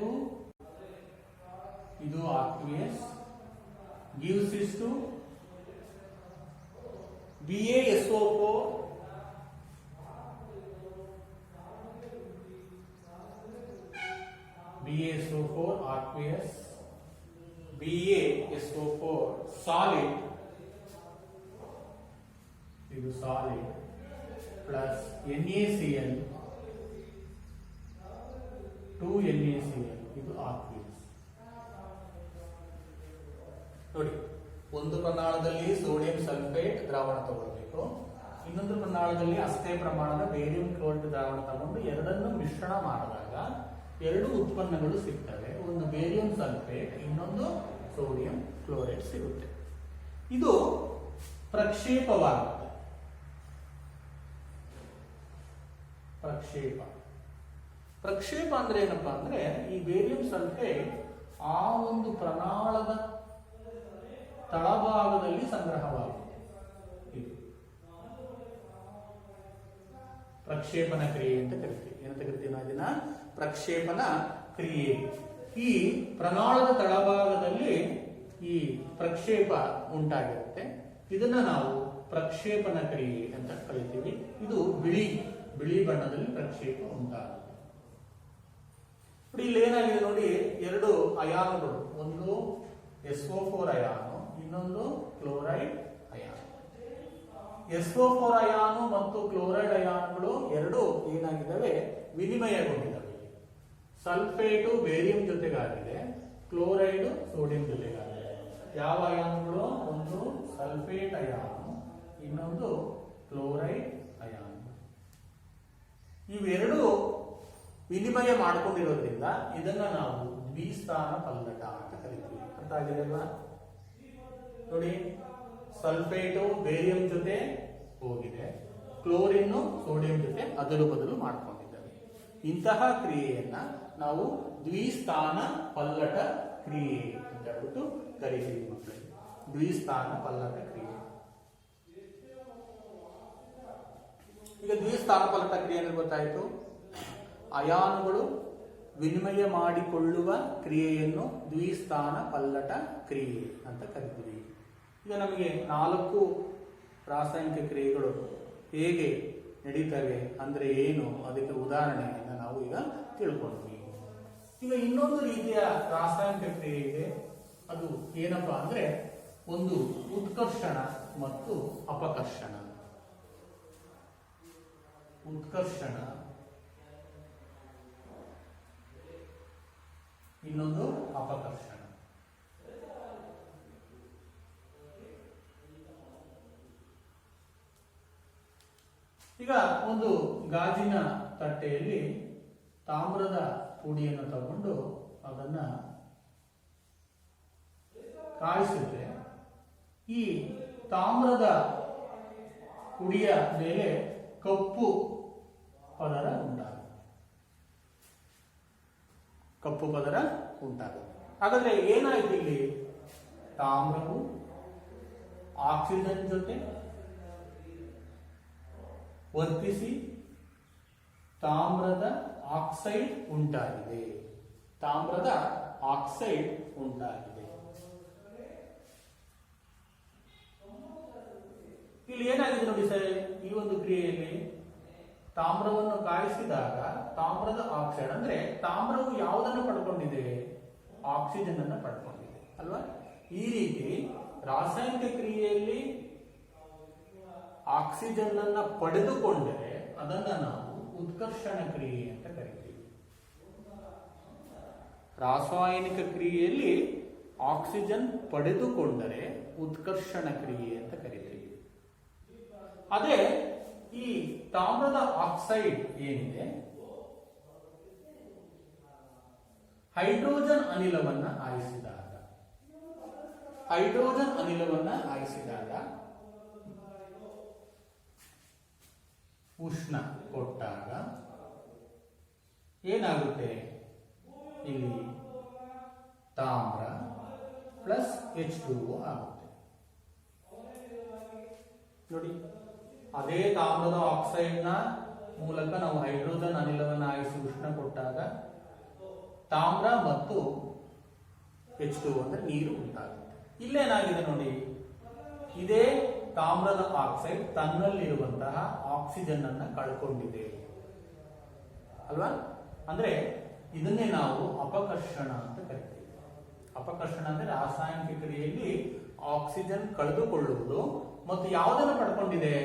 ಇದು aqueous gives is to BaSO4 aqueous BaSO4 solid, ಇದು solid plus NaCl 2NaCl ಇದು aqueous. ನೋಡಿ, ಒಂದು ಪ್ರಮಾಣದಲ್ಲಿ ಸೋಡಿಯಂ ಸಲ್ಫೇಟ್ ದ್ರಾವಣ ತಗೊಳ್ಬೇಕು, ಇನ್ನೊಂದು ಪ್ರಮಾಣದಲ್ಲಿ ಅಷ್ಟೇ ಪ್ರಮಾಣದ ಬೇರಿಯಂ ಕ್ಲೋರೈಡ್ ದ್ರಾವಣ ತಗೊಂಡು ಎರಡನ್ನು ಮಿಶ್ರಣ ಮಾಡಿದಾಗ ಎರಡು ಉತ್ಪನ್ನಗಳು ಸಿಗ್ತವೆ. ಒಂದು ಬೇರಿಯಂ ಸಲ್ಫೇಟ್, ಇನ್ನೊಂದು ಸೋಡಿಯಂ ಕ್ಲೋರೈಡ್ ಸಿಗುತ್ತೆ. ಇದು ಪ್ರಕ್ಷೇಪವಾಗುತ್ತೆ. ಪ್ರಕ್ಷೇಪ ಅಂದ್ರೆ ಏನಪ್ಪಾ ಅಂದ್ರೆ, ಈ ಬೇರಿಯಂ ಸಲ್ಫೇಟ್ ಆ ಒಂದು ಪ್ರಮಾಣದ ತಳಭಾಗದಲ್ಲಿ ಸಂಗ್ರಹವಾಗುತ್ತೆ. ಇದು ಪ್ರಕ್ಷೇಪಣ ಕ್ರಿಯೆ ಅಂತ ಕರಿತೀವಿ. ಏನಂತ ಕರಿತೀವಿ ನಾವು ಇದನ್ನ? ಪ್ರಕ್ಷೇಪಣ ಕ್ರಿಯೆ. ಈ ಪ್ರಮಾಣದ ತಳಭಾಗದಲ್ಲಿ ಈ ಪ್ರಕ್ಷೇಪ ಉಂಟಾಗಿರುತ್ತೆ. ಇದನ್ನ ನಾವು ಪ್ರಕ್ಷೇಪಣ ಕ್ರಿಯೆ ಅಂತ ಕರಿತೀವಿ. ಇದು ಬಿಳಿ ಬಣ್ಣದಲ್ಲಿ ಪ್ರಕ್ಷೇಪ ಉಂಟಾಗುತ್ತೆ. ಇಲ್ಲಿ ಏನಾಗಿದೆ ನೋಡಿ, ಎರಡು ಅಯಾನುಗಳು, ಒಂದು SO4 ಅಯಾನು, ಇನ್ನೊಂದು ಕ್ಲೋರೈಡ್ ಅಯಾನು. SO4 ಅಯಾನು ಮತ್ತು ಕ್ಲೋರೈಡ್ ಅಯಾನುಗಳು ಎರಡು ಏನಾಗಿದ್ದಾವೆ? ವಿನಿಮಯಗೊಂಡಿದ್ದಾವೆ. ಸಲ್ಫೇಟು ಬೇರಿಯಂ ಜೊತೆಗಾಗಿದೆ, ಕ್ಲೋರೈಡ್ ಸೋಡಿಯಂ ಜೊತೆಗಾಗಿದೆ. ಯಾವ ಅಯಾನುಗಳು? ಒಂದು ಸಲ್ಫೇಟ್ ಅಯಾನು, ಇನ್ನೊಂದು ಕ್ಲೋರೈಡ್ ಅಯಾನು. ಇವೆರಡು ವಿನಿಮಯ ಮಾಡಿಕೊಂಡಿರೋದ್ರಿಂದ ಇದನ್ನ ನಾವು ದ್ವಿಸ್ಥಾನ ಪಲ್ಲಟ ಅಂತ ಕರಿತೀವಿ. ಅರ್ಥ ಆಗಿದೆ ಅಲ್ವಾ? ನೋಡಿ, ಸಲ್ಫೇಟು ಬೇರಿಯಂ ಜೊತೆ ಹೋಗಿದೆ, ಕ್ಲೋರಿನ್ ಸೋಡಿಯಂ ಜೊತೆ ಅದಲು ಬದಲು ಮಾಡ್ಕೊಂಡಿದ್ದಾವೆ. ಇಂತಹ ಕ್ರಿಯೆಯನ್ನ ನಾವು ದ್ವಿಸ್ಥಾನ ಪಲ್ಲಟ ಕ್ರಿಯೆ ಅಂತ ಹೇಳ್ಬಿಟ್ಟು ಕರಿತೀವಿ ಮಕ್ಕಳಿಗೆ. ದ್ವಿಸ್ಥಾನ ಪಲ್ಲಟ ಕ್ರಿಯೆ. ಈಗ ದ್ವಿಸ್ಥಾನ ಪಲ್ಲಟ ಕ್ರಿಯೆ ಅಂದ್ರೆ ಗೊತ್ತಾಯಿತು. ಅಯಾನುಗಳು ವಿನಿಮಯ ಮಾಡಿಕೊಳ್ಳುವ ಕ್ರಿಯೆಯನ್ನು ದ್ವಿಸ್ಥಾನ ಪಲ್ಲಟ ಕ್ರಿಯೆ ಅಂತ ಕರಿತೀವಿ. ಈಗ ನಮಗೆ 4 ರಾಸಾಯನಿಕ ಕ್ರಿಯೆಗಳು ಹೇಗೆ ನಡೀತವೆ ಅಂದ್ರೆ ಏನು, ಅದಕ್ಕೆ ಉದಾಹರಣೆಯನ್ನು ನಾವು ಈಗ ತಿಳ್ಕೊಂಡ್ವಿ. ಈಗ ಇನ್ನೊಂದು ರೀತಿಯ ರಾಸಾಯನಿಕ ಕ್ರಿಯೆ ಇದೆ. ಅದು ಏನಪ್ಪಾ ಅಂದ್ರೆ ಒಂದು ಉತ್ಕರ್ಷಣ ಮತ್ತು ಅಪಕರ್ಷಣ. ಉತ್ಕರ್ಷಣ, ಇನ್ನೊಂದು ಅಪಕರ್ಷಣ. ಈಗ ಒಂದು ಗಾಜಿನ ತಟ್ಟೆಯಲ್ಲಿ ತಾಮ್ರದ ಪುಡಿಯನ್ನು ತಗೊಂಡು ಅದನ್ನ ಕಾಯಿಸಿದ್ರೆ ಈ ತಾಮ್ರದ ಪುಡಿಯ ಮೇಲೆ ಕಪ್ಪು ಪದರ ಉಂಟಾಗುತ್ತೆ. ಕಪ್ಪು ಪದರ ಉಂಟಾಗುತ್ತೆ. ಹಾಗಾದ್ರೆ ಏನಾಯ್ತು ಇಲ್ಲಿ? ತಾಮ್ರವು ಆಕ್ಸಿಜನ್ ಜೊತೆ ವರ್ತಿಸಿ ತಾಮ್ರದ ಆಕ್ಸೈಡ್ ಉಂಟಾಗಿದೆ. ತಾಮ್ರದ ಆಕ್ಸೈಡ್ ಉಂಟಾಗಿದೆ. ಇಲ್ಲಿ ಏನಾಗಿದೆ ನೋಡಿ ಸರ್, ಈ ಒಂದು ಕ್ರಿಯೆಯಲ್ಲಿ ತಾಮ್ರವನ್ನು ಕಾಯಿಸಿದಾಗ ತಾಮ್ರದ ಆಕ್ಸೈಡ್ ಅಂದ್ರೆ ತಾಮ್ರವು ಯಾವುದನ್ನು ಪಡ್ಕೊಂಡಿದೆ? ಆಕ್ಸಿಜನ್ ಅನ್ನು ಪಡ್ಕೊಂಡಿದೆ ಅಲ್ವಾ? ಈ ರೀತಿ ರಾಸಾಯನಿಕ ಕ್ರಿಯೆಯಲ್ಲಿ ಆಕ್ಸಿಜನ್ ಅನ್ನ ಪಡೆದುಕೊಂಡರೆ ಅದನ್ನ ನಾವು ಉತ್ಕರ್ಷಣ ಕ್ರಿಯೆ ಅಂತ ಕರಿತೀವಿ. ರಾಸಾಯನಿಕ ಕ್ರಿಯೆಯಲ್ಲಿ ಆಕ್ಸಿಜನ್ ಪಡೆದುಕೊಂಡರೆ ಉತ್ಕರ್ಷಣ ಕ್ರಿಯೆ ಅಂತ ಕರಿತೀವಿ. ಅದೇ ಈ ತಾಮ್ರದ ಆಕ್ಸೈಡ್ ಏನಿದೆ, ಹೈಡ್ರೋಜನ್ ಅನಿಲವನ್ನ ಆಯಿಸಿದಾಗ ಉಷ್ಣ ಕೊಟ್ಟಾಗ ಏನಾಗುತ್ತೆ? ಇಲ್ಲಿ ತಾಮ್ರ ಪ್ಲಸ್ H2O ಆಗುತ್ತೆ. ನೋಡಿ, ಅದೇ ತಾಮ್ರದ ಆಕ್ಸೈಡ್ ನ ಮೂಲಕ ನಾವು ಹೈಡ್ರೋಜನ್ ಅನಿಲವನ್ನು ಆಯಿಸಿ ಉಷ್ಣ ಕೊಟ್ಟಾಗ ತಾಮ್ರ ಮತ್ತು H2O ಅಂದ್ರೆ ನೀರು ಉಂಟಾಗುತ್ತೆ. ಇಲ್ಲೇನಾಗಿದೆ ನೋಡಿ, ಇದೇ ತಾಮ್ರದ ಆಕ್ಸೈಡ್ ತನ್ನಲ್ಲಿರುವಂತಹ ಆಕ್ಸಿಜನ್ ಅನ್ನ ಕಳ್ಕೊಂಡಿದೆ ಅಲ್ವಾ? ಅಂದ್ರೆ ಇದನ್ನೇ ನಾವು ಅಪಕರ್ಷಣ ಅಂತ ಕರಿತೀವಿ. ಅಪಕರ್ಷಣ ಅಂದ್ರೆ ರಾಸಾಯನಿಕ ಕ್ರಿಯೆಯಲ್ಲಿ ಆಕ್ಸಿಜನ್ ಕಳೆದುಕೊಳ್ಳುವುದು ಮತ್ತು ಯಾವುದನ್ನು ಪಡ್ಕೊಂಡಿದೆ?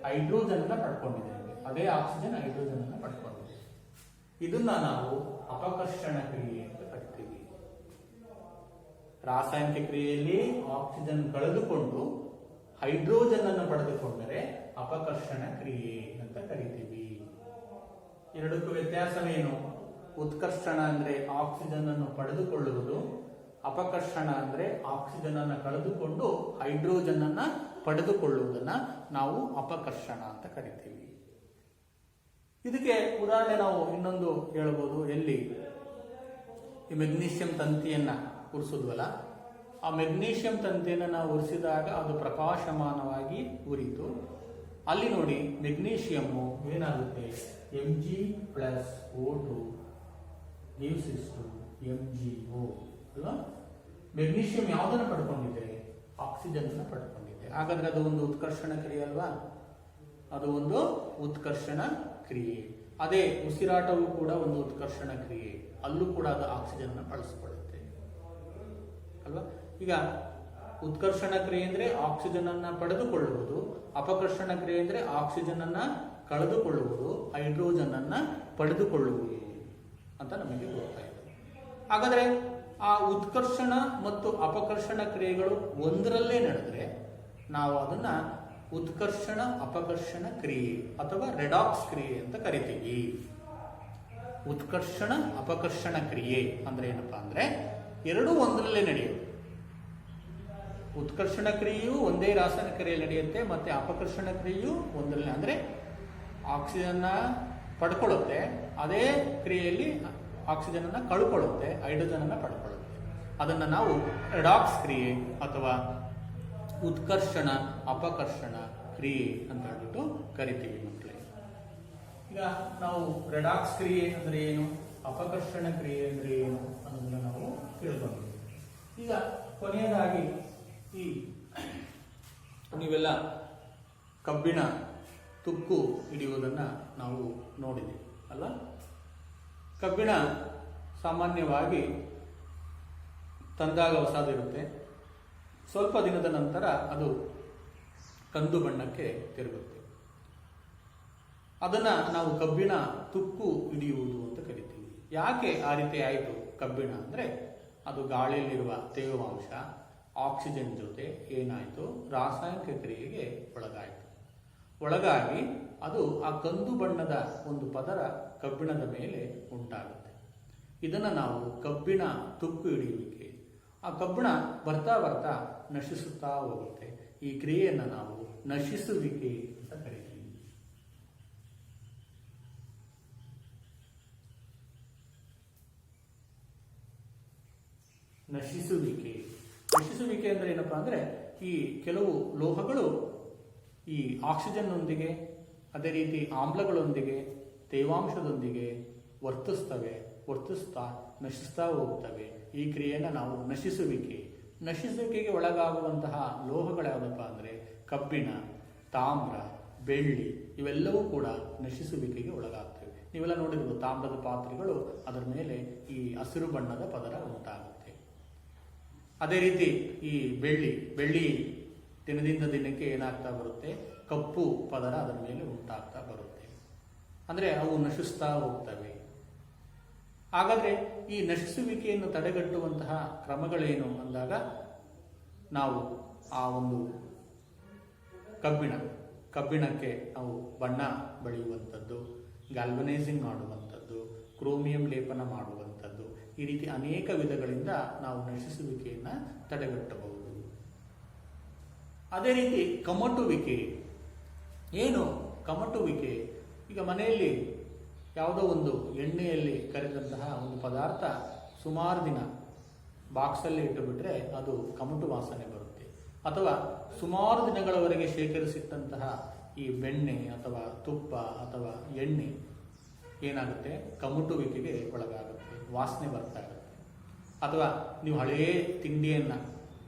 ಹೈಡ್ರೋಜನ್ ಅನ್ನ ಪಡ್ಕೊಂಡಿದೆ. ಅದೇ ಆಕ್ಸಿಜನ್ ಹೈಡ್ರೋಜನ್ ಅನ್ನ ಪಡ್ಕೊಂಡಿದೆ. ಇದನ್ನ ನಾವು ಅಪಕರ್ಷಣ ಕ್ರಿಯೆ ಅಂತ ಕರಿತೀವಿ. ರಾಸಾಯನಿಕ ಕ್ರಿಯೆಯಲ್ಲಿ ಆಕ್ಸಿಜನ್ ಕಳೆದುಕೊಂಡು ಹೈಡ್ರೋಜನ್ ಅನ್ನು ಪಡೆದುಕೊಂಡರೆ ಅಪಕರ್ಷಣ ಕ್ರಿಯೆ ಅಂತ ಕರಿತೀವಿ. ಎರಡಕ್ಕೂ ವ್ಯತ್ಯಾಸವೇನು? ಉತ್ಕರ್ಷಣ ಅಂದ್ರೆ ಆಕ್ಸಿಜನ್ ಅನ್ನು ಪಡೆದುಕೊಳ್ಳುವುದು, ಅಪಕರ್ಷಣ ಅಂದ್ರೆ ಆಕ್ಸಿಜನ್ ಅನ್ನು ಕಳೆದುಕೊಂಡು ಹೈಡ್ರೋಜನ್ ಅನ್ನ ಪಡೆದುಕೊಳ್ಳುವುದನ್ನ ನಾವು ಅಪಕರ್ಷಣ ಅಂತ ಕರಿತೀವಿ. ಇದಕ್ಕೆ ಉದಾಹರಣೆ ನಾವು ಇನ್ನೊಂದು ಹೇಳಬಹುದು. ಎಲ್ಲಿ ಈ ಮೆಗ್ನೀಷಿಯಂ ತಂತಿಯನ್ನ ಉರಿಸಿದ್ವಲ್ಲ, ಆ ಮೆಗ್ನೀಷಿಯಂ ತಂತಿಯನ್ನು ನಾವು ಉರಿಸಿದಾಗ ಅದು ಪ್ರಕಾಶಮಾನವಾಗಿ ಉರಿತು. ಅಲ್ಲಿ ನೋಡಿ, ಮೆಗ್ನೀಷಿಯಮ್ಮು ಏನಾಗುತ್ತೆ? Mg+O2 gives MgO ಅಲ್ವಾ? ಮೆಗ್ನೀಷಿಯಂ ಯಾವುದನ್ನು ಪಡ್ಕೊಂಡಿದೆ? ಆಕ್ಸಿಜನ್ ಅನ್ನು ಪಡ್ಕೊಂಡಿದೆ. ಹಾಗಾದ್ರೆ ಅದು ಒಂದು ಉತ್ಕರ್ಷಣ ಕ್ರಿಯೆ ಅಲ್ವಾ? ಅದು ಒಂದು ಉತ್ಕರ್ಷಣ ಕ್ರಿಯೆ. ಅದೇ ಉಸಿರಾಟವು ಕೂಡ ಒಂದು ಉತ್ಕರ್ಷಣ ಕ್ರಿಯೆ. ಅಲ್ಲೂ ಕೂಡ ಅದು ಆಕ್ಸಿಜನ್ ಅನ್ನು ಬಳಸಿಕೊಳ್ಳುತ್ತೆ ಅಲ್ವಾ? ಈಗ ಉತ್ಕರ್ಷಣ ಕ್ರಿಯೆ ಅಂದ್ರೆ ಆಕ್ಸಿಜನ್ ಅನ್ನ ಪಡೆದುಕೊಳ್ಳುವುದು, ಅಪಕರ್ಷಣ ಕ್ರಿಯೆ ಅಂದ್ರೆ ಆಕ್ಸಿಜನ್ ಅನ್ನ ಕಳೆದುಕೊಳ್ಳುವುದು, ಹೈಡ್ರೋಜನ್ ಅನ್ನ ಪಡೆದುಕೊಳ್ಳುವುದು ಅಂತ ನಮಗೆ ಗೊತ್ತಾಯಿತು. ಹಾಗಾದ್ರೆ ಆ ಉತ್ಕರ್ಷಣ ಮತ್ತು ಅಪಕರ್ಷಣ ಕ್ರಿಯೆಗಳು ಒಂದರಲ್ಲೇ ನಡೆದ್ರೆ ನಾವು ಅದನ್ನ ಉತ್ಕರ್ಷಣ ಅಪಕರ್ಷಣ ಕ್ರಿಯೆ ಅಥವಾ ರೆಡಾಕ್ಸ್ ಕ್ರಿಯೆ ಅಂತ ಕರಿತೀವಿ. ಉತ್ಕರ್ಷಣ ಅಪಕರ್ಷಣ ಕ್ರಿಯೆ ಅಂದ್ರೆ ಏನಪ್ಪಾ ಅಂದ್ರೆ ಎರಡೂ ಒಂದರಲ್ಲೇ ನಡೆಯುತ್ತೆ. ಉತ್ಕರ್ಷಣ ಕ್ರಿಯೆಯು ಒಂದೇ ರಾಸಾಯನಿಕ ಕ್ರಿಯೆಯಲ್ಲಿ ನಡೆಯುತ್ತೆ, ಮತ್ತೆ ಅಪಕರ್ಷಣ ಕ್ರಿಯೆಯು ಒಂದರಲ್ಲೇ, ಅಂದ್ರೆ ಆಕ್ಸಿಜನ್ ಪಡ್ಕೊಳ್ಳುತ್ತೆ, ಅದೇ ಕ್ರಿಯೆಯಲ್ಲಿ ಆಕ್ಸಿಜನ್ ಅನ್ನ ಕಳ್ಕೊಳ್ಳುತ್ತೆ, ಹೈಡ್ರೋಜನ್ ಅನ್ನ ಪಡ್ಕೊಳ್ಳುತ್ತೆ. ಅದನ್ನ ನಾವು ರೆಡಾಕ್ಸ್ ಕ್ರಿಯೆ ಅಥವಾ ಉತ್ಕರ್ಷಣ ಅಪಕರ್ಷಣ ಕ್ರಿಯೆ ಅಂತ ಹೇಳ್ಬಿಟ್ಟು ಕರಿತೀವಿ ಮಕ್ಕಳೇ. ಈಗ ನಾವು ರೆಡಾಕ್ಸ್ ಕ್ರಿಯೆ ಅಂದ್ರೆ ಏನು, ಅಪಕರ್ಷಣ ಕ್ರಿಯೆ ಅಂದ್ರೆ ಏನು ಅನ್ನೋದನ್ನ ನಾವು ತಿಳ್ಕೊಂಡಿದ್ದೀವಿ. ಈಗ ಕೊನೆಯದಾಗಿ ಈ ನೀವೆಲ್ಲ ಕಬ್ಬಿಣ ತುಕ್ಕು ಹಿಡಿಯುವುದನ್ನ ನಾವು ನೋಡಿದ್ದೀವಿ ಅಲ್ಲ. ಕಬ್ಬಿಣ ಸಾಮಾನ್ಯವಾಗಿ ತಂದಾಗ ಹೊಸದಿರುತ್ತೆ, ಸ್ವಲ್ಪ ದಿನದ ನಂತರ ಅದು ಕಂದು ಬಣ್ಣಕ್ಕೆ ತಿರುಗುತ್ತೆ. ಅದನ್ನ ನಾವು ಕಬ್ಬಿಣ ತುಕ್ಕು ಹಿಡಿಯುವುದು ಅಂತ ಕರಿತೀವಿ. ಯಾಕೆ ಆ ರೀತಿ ಆಯಿತು ಕಬ್ಬಿಣ ಅಂದ್ರೆ ಅದು ಗಾಳಿಯಲ್ಲಿರುವ ತೇವಾಂಶ ಆಕ್ಸಿಜನ್ ಜೊತೆ ಏನಾಯಿತು ರಾಸಾಯನಿಕ ಕ್ರಿಯೆಗೆ ಒಳಗಾಗಿ ಅದು ಆ ಕಂದು ಬಣ್ಣದ ಒಂದು ಪದರ ಕಬ್ಬಿಣದ ಮೇಲೆ ಉಂಟಾಗುತ್ತೆ. ಇದನ್ನ ನಾವು ಕಬ್ಬಿಣ ತುಕ್ಕು ಹಿಡಿಯುವಿಕೆ. ಆ ಕಬ್ಬಿಣ ಬರ್ತಾ ಬರ್ತಾ ನಶಿಸುತ್ತಾ ಹೋಗುತ್ತೆ. ಈ ಕ್ರಿಯೆಯನ್ನು ನಾವು ನಶಿಸುವಿಕೆ ಅಂತ ಕರಿತೀವಿ. ನಶಿಸುವಿಕೆ ಅಂದ್ರೆ ಏನಪ್ಪಾ ಅಂದ್ರೆ ಈ ಕೆಲವು ಲೋಹಗಳು ಈ ಆಕ್ಸಿಜನ್ನೊಂದಿಗೆ ಅದೇ ರೀತಿ ಆಮ್ಲಗಳೊಂದಿಗೆ ತೇವಾಂಶದೊಂದಿಗೆ ವರ್ತಿಸ್ತಾ ನಶಿಸ್ತಾ ಹೋಗ್ತವೆ. ಈ ಕ್ರಿಯೆಯನ್ನು ನಾವು ನಶಿಸುವಿಕೆಗೆ ಒಳಗಾಗುವಂತಹ ಲೋಹಗಳು ಯಾವುದಪ್ಪ ಅಂದ್ರೆ ಕಬ್ಬಿಣ, ತಾಮ್ರ, ಬೆಳ್ಳಿ ಇವೆಲ್ಲವೂ ಕೂಡ ನಶಿಸುವಿಕೆಗೆ ಒಳಗಾಗ್ತವೆ. ನೀವೆಲ್ಲ ನೋಡಿರ್ಬೋದು ತಾಮ್ರದ ಪಾತ್ರೆಗಳು, ಅದರ ಮೇಲೆ ಈ ಹಸಿರು ಬಣ್ಣದ ಪದರ ಉಂಟಾಗುತ್ತೆ. ಅದೇ ರೀತಿ ಈ ಬೆಳ್ಳಿ ದಿನದಿಂದ ದಿನಕ್ಕೆ ಏನಾಗ್ತಾ ಬರುತ್ತೆ, ಕಪ್ಪು ಪದರ ಅದರ ಮೇಲೆ ಉಂಟಾಗ್ತಾ ಬರುತ್ತೆ. ಅಂದ್ರೆ ಅವು ನಶಿಸ್ತಾ ಹೋಗ್ತವೆ. ಹಾಗಾದ್ರೆ ಈ ನಶಿಸುವಿಕೆಯನ್ನು ತಡೆಗಟ್ಟುವಂತಹ ಕ್ರಮಗಳೇನು ಅಂದಾಗ ನಾವು ಆ ಒಂದು ಕಬ್ಬಿಣಕ್ಕೆ ನಾವು ಬಣ್ಣ ಬಳಿಯುವಂಥದ್ದು, ಗ್ಯಾಲ್ವನೈಸಿಂಗ್ ಮಾಡುವಂಥದ್ದು, ಕ್ರೋಮಿಯಂ ಲೇಪನ ಮಾಡುವಂಥದ್ದು, ಈ ರೀತಿ ಅನೇಕ ವಿಧಗಳಿಂದ ನಾವು ನಶಿಸುವಿಕೆಯನ್ನು ತಡೆಗಟ್ಟಬಹುದು. ಅದೇ ರೀತಿ ಕಮಟುವಿಕೆ. ಏನು ಕಮಟುವಿಕೆ? ಈಗ ಮನೆಯಲ್ಲಿ ಯಾವುದೋ ಒಂದು ಎಣ್ಣೆಯಲ್ಲಿ ಕರೆದಂತಹ ಒಂದು ಪದಾರ್ಥ ಸುಮಾರು ದಿನ ಬಾಕ್ಸಲ್ಲಿ ಇಟ್ಟುಬಿಟ್ರೆ ಅದು ಕಮಟು ವಾಸನೆ ಬರುತ್ತೆ. ಅಥವಾ ಸುಮಾರು ದಿನಗಳವರೆಗೆ ಶೇಖರಿಸಿಟ್ಟಂತಹ ಈ ಬೆಣ್ಣೆ ಅಥವಾ ತುಪ್ಪ ಅಥವಾ ಎಣ್ಣೆ ಏನಾಗುತ್ತೆ, ಕಮಟುವಿಕೆಗೆ ಒಳಗಾಗುತ್ತೆ, ವಾಸನೆ ಬರ್ತಾ ಇರುತ್ತೆ. ಅಥವಾ ನೀವು ಹಳೆಯ ತಿಂಡಿಯನ್ನು,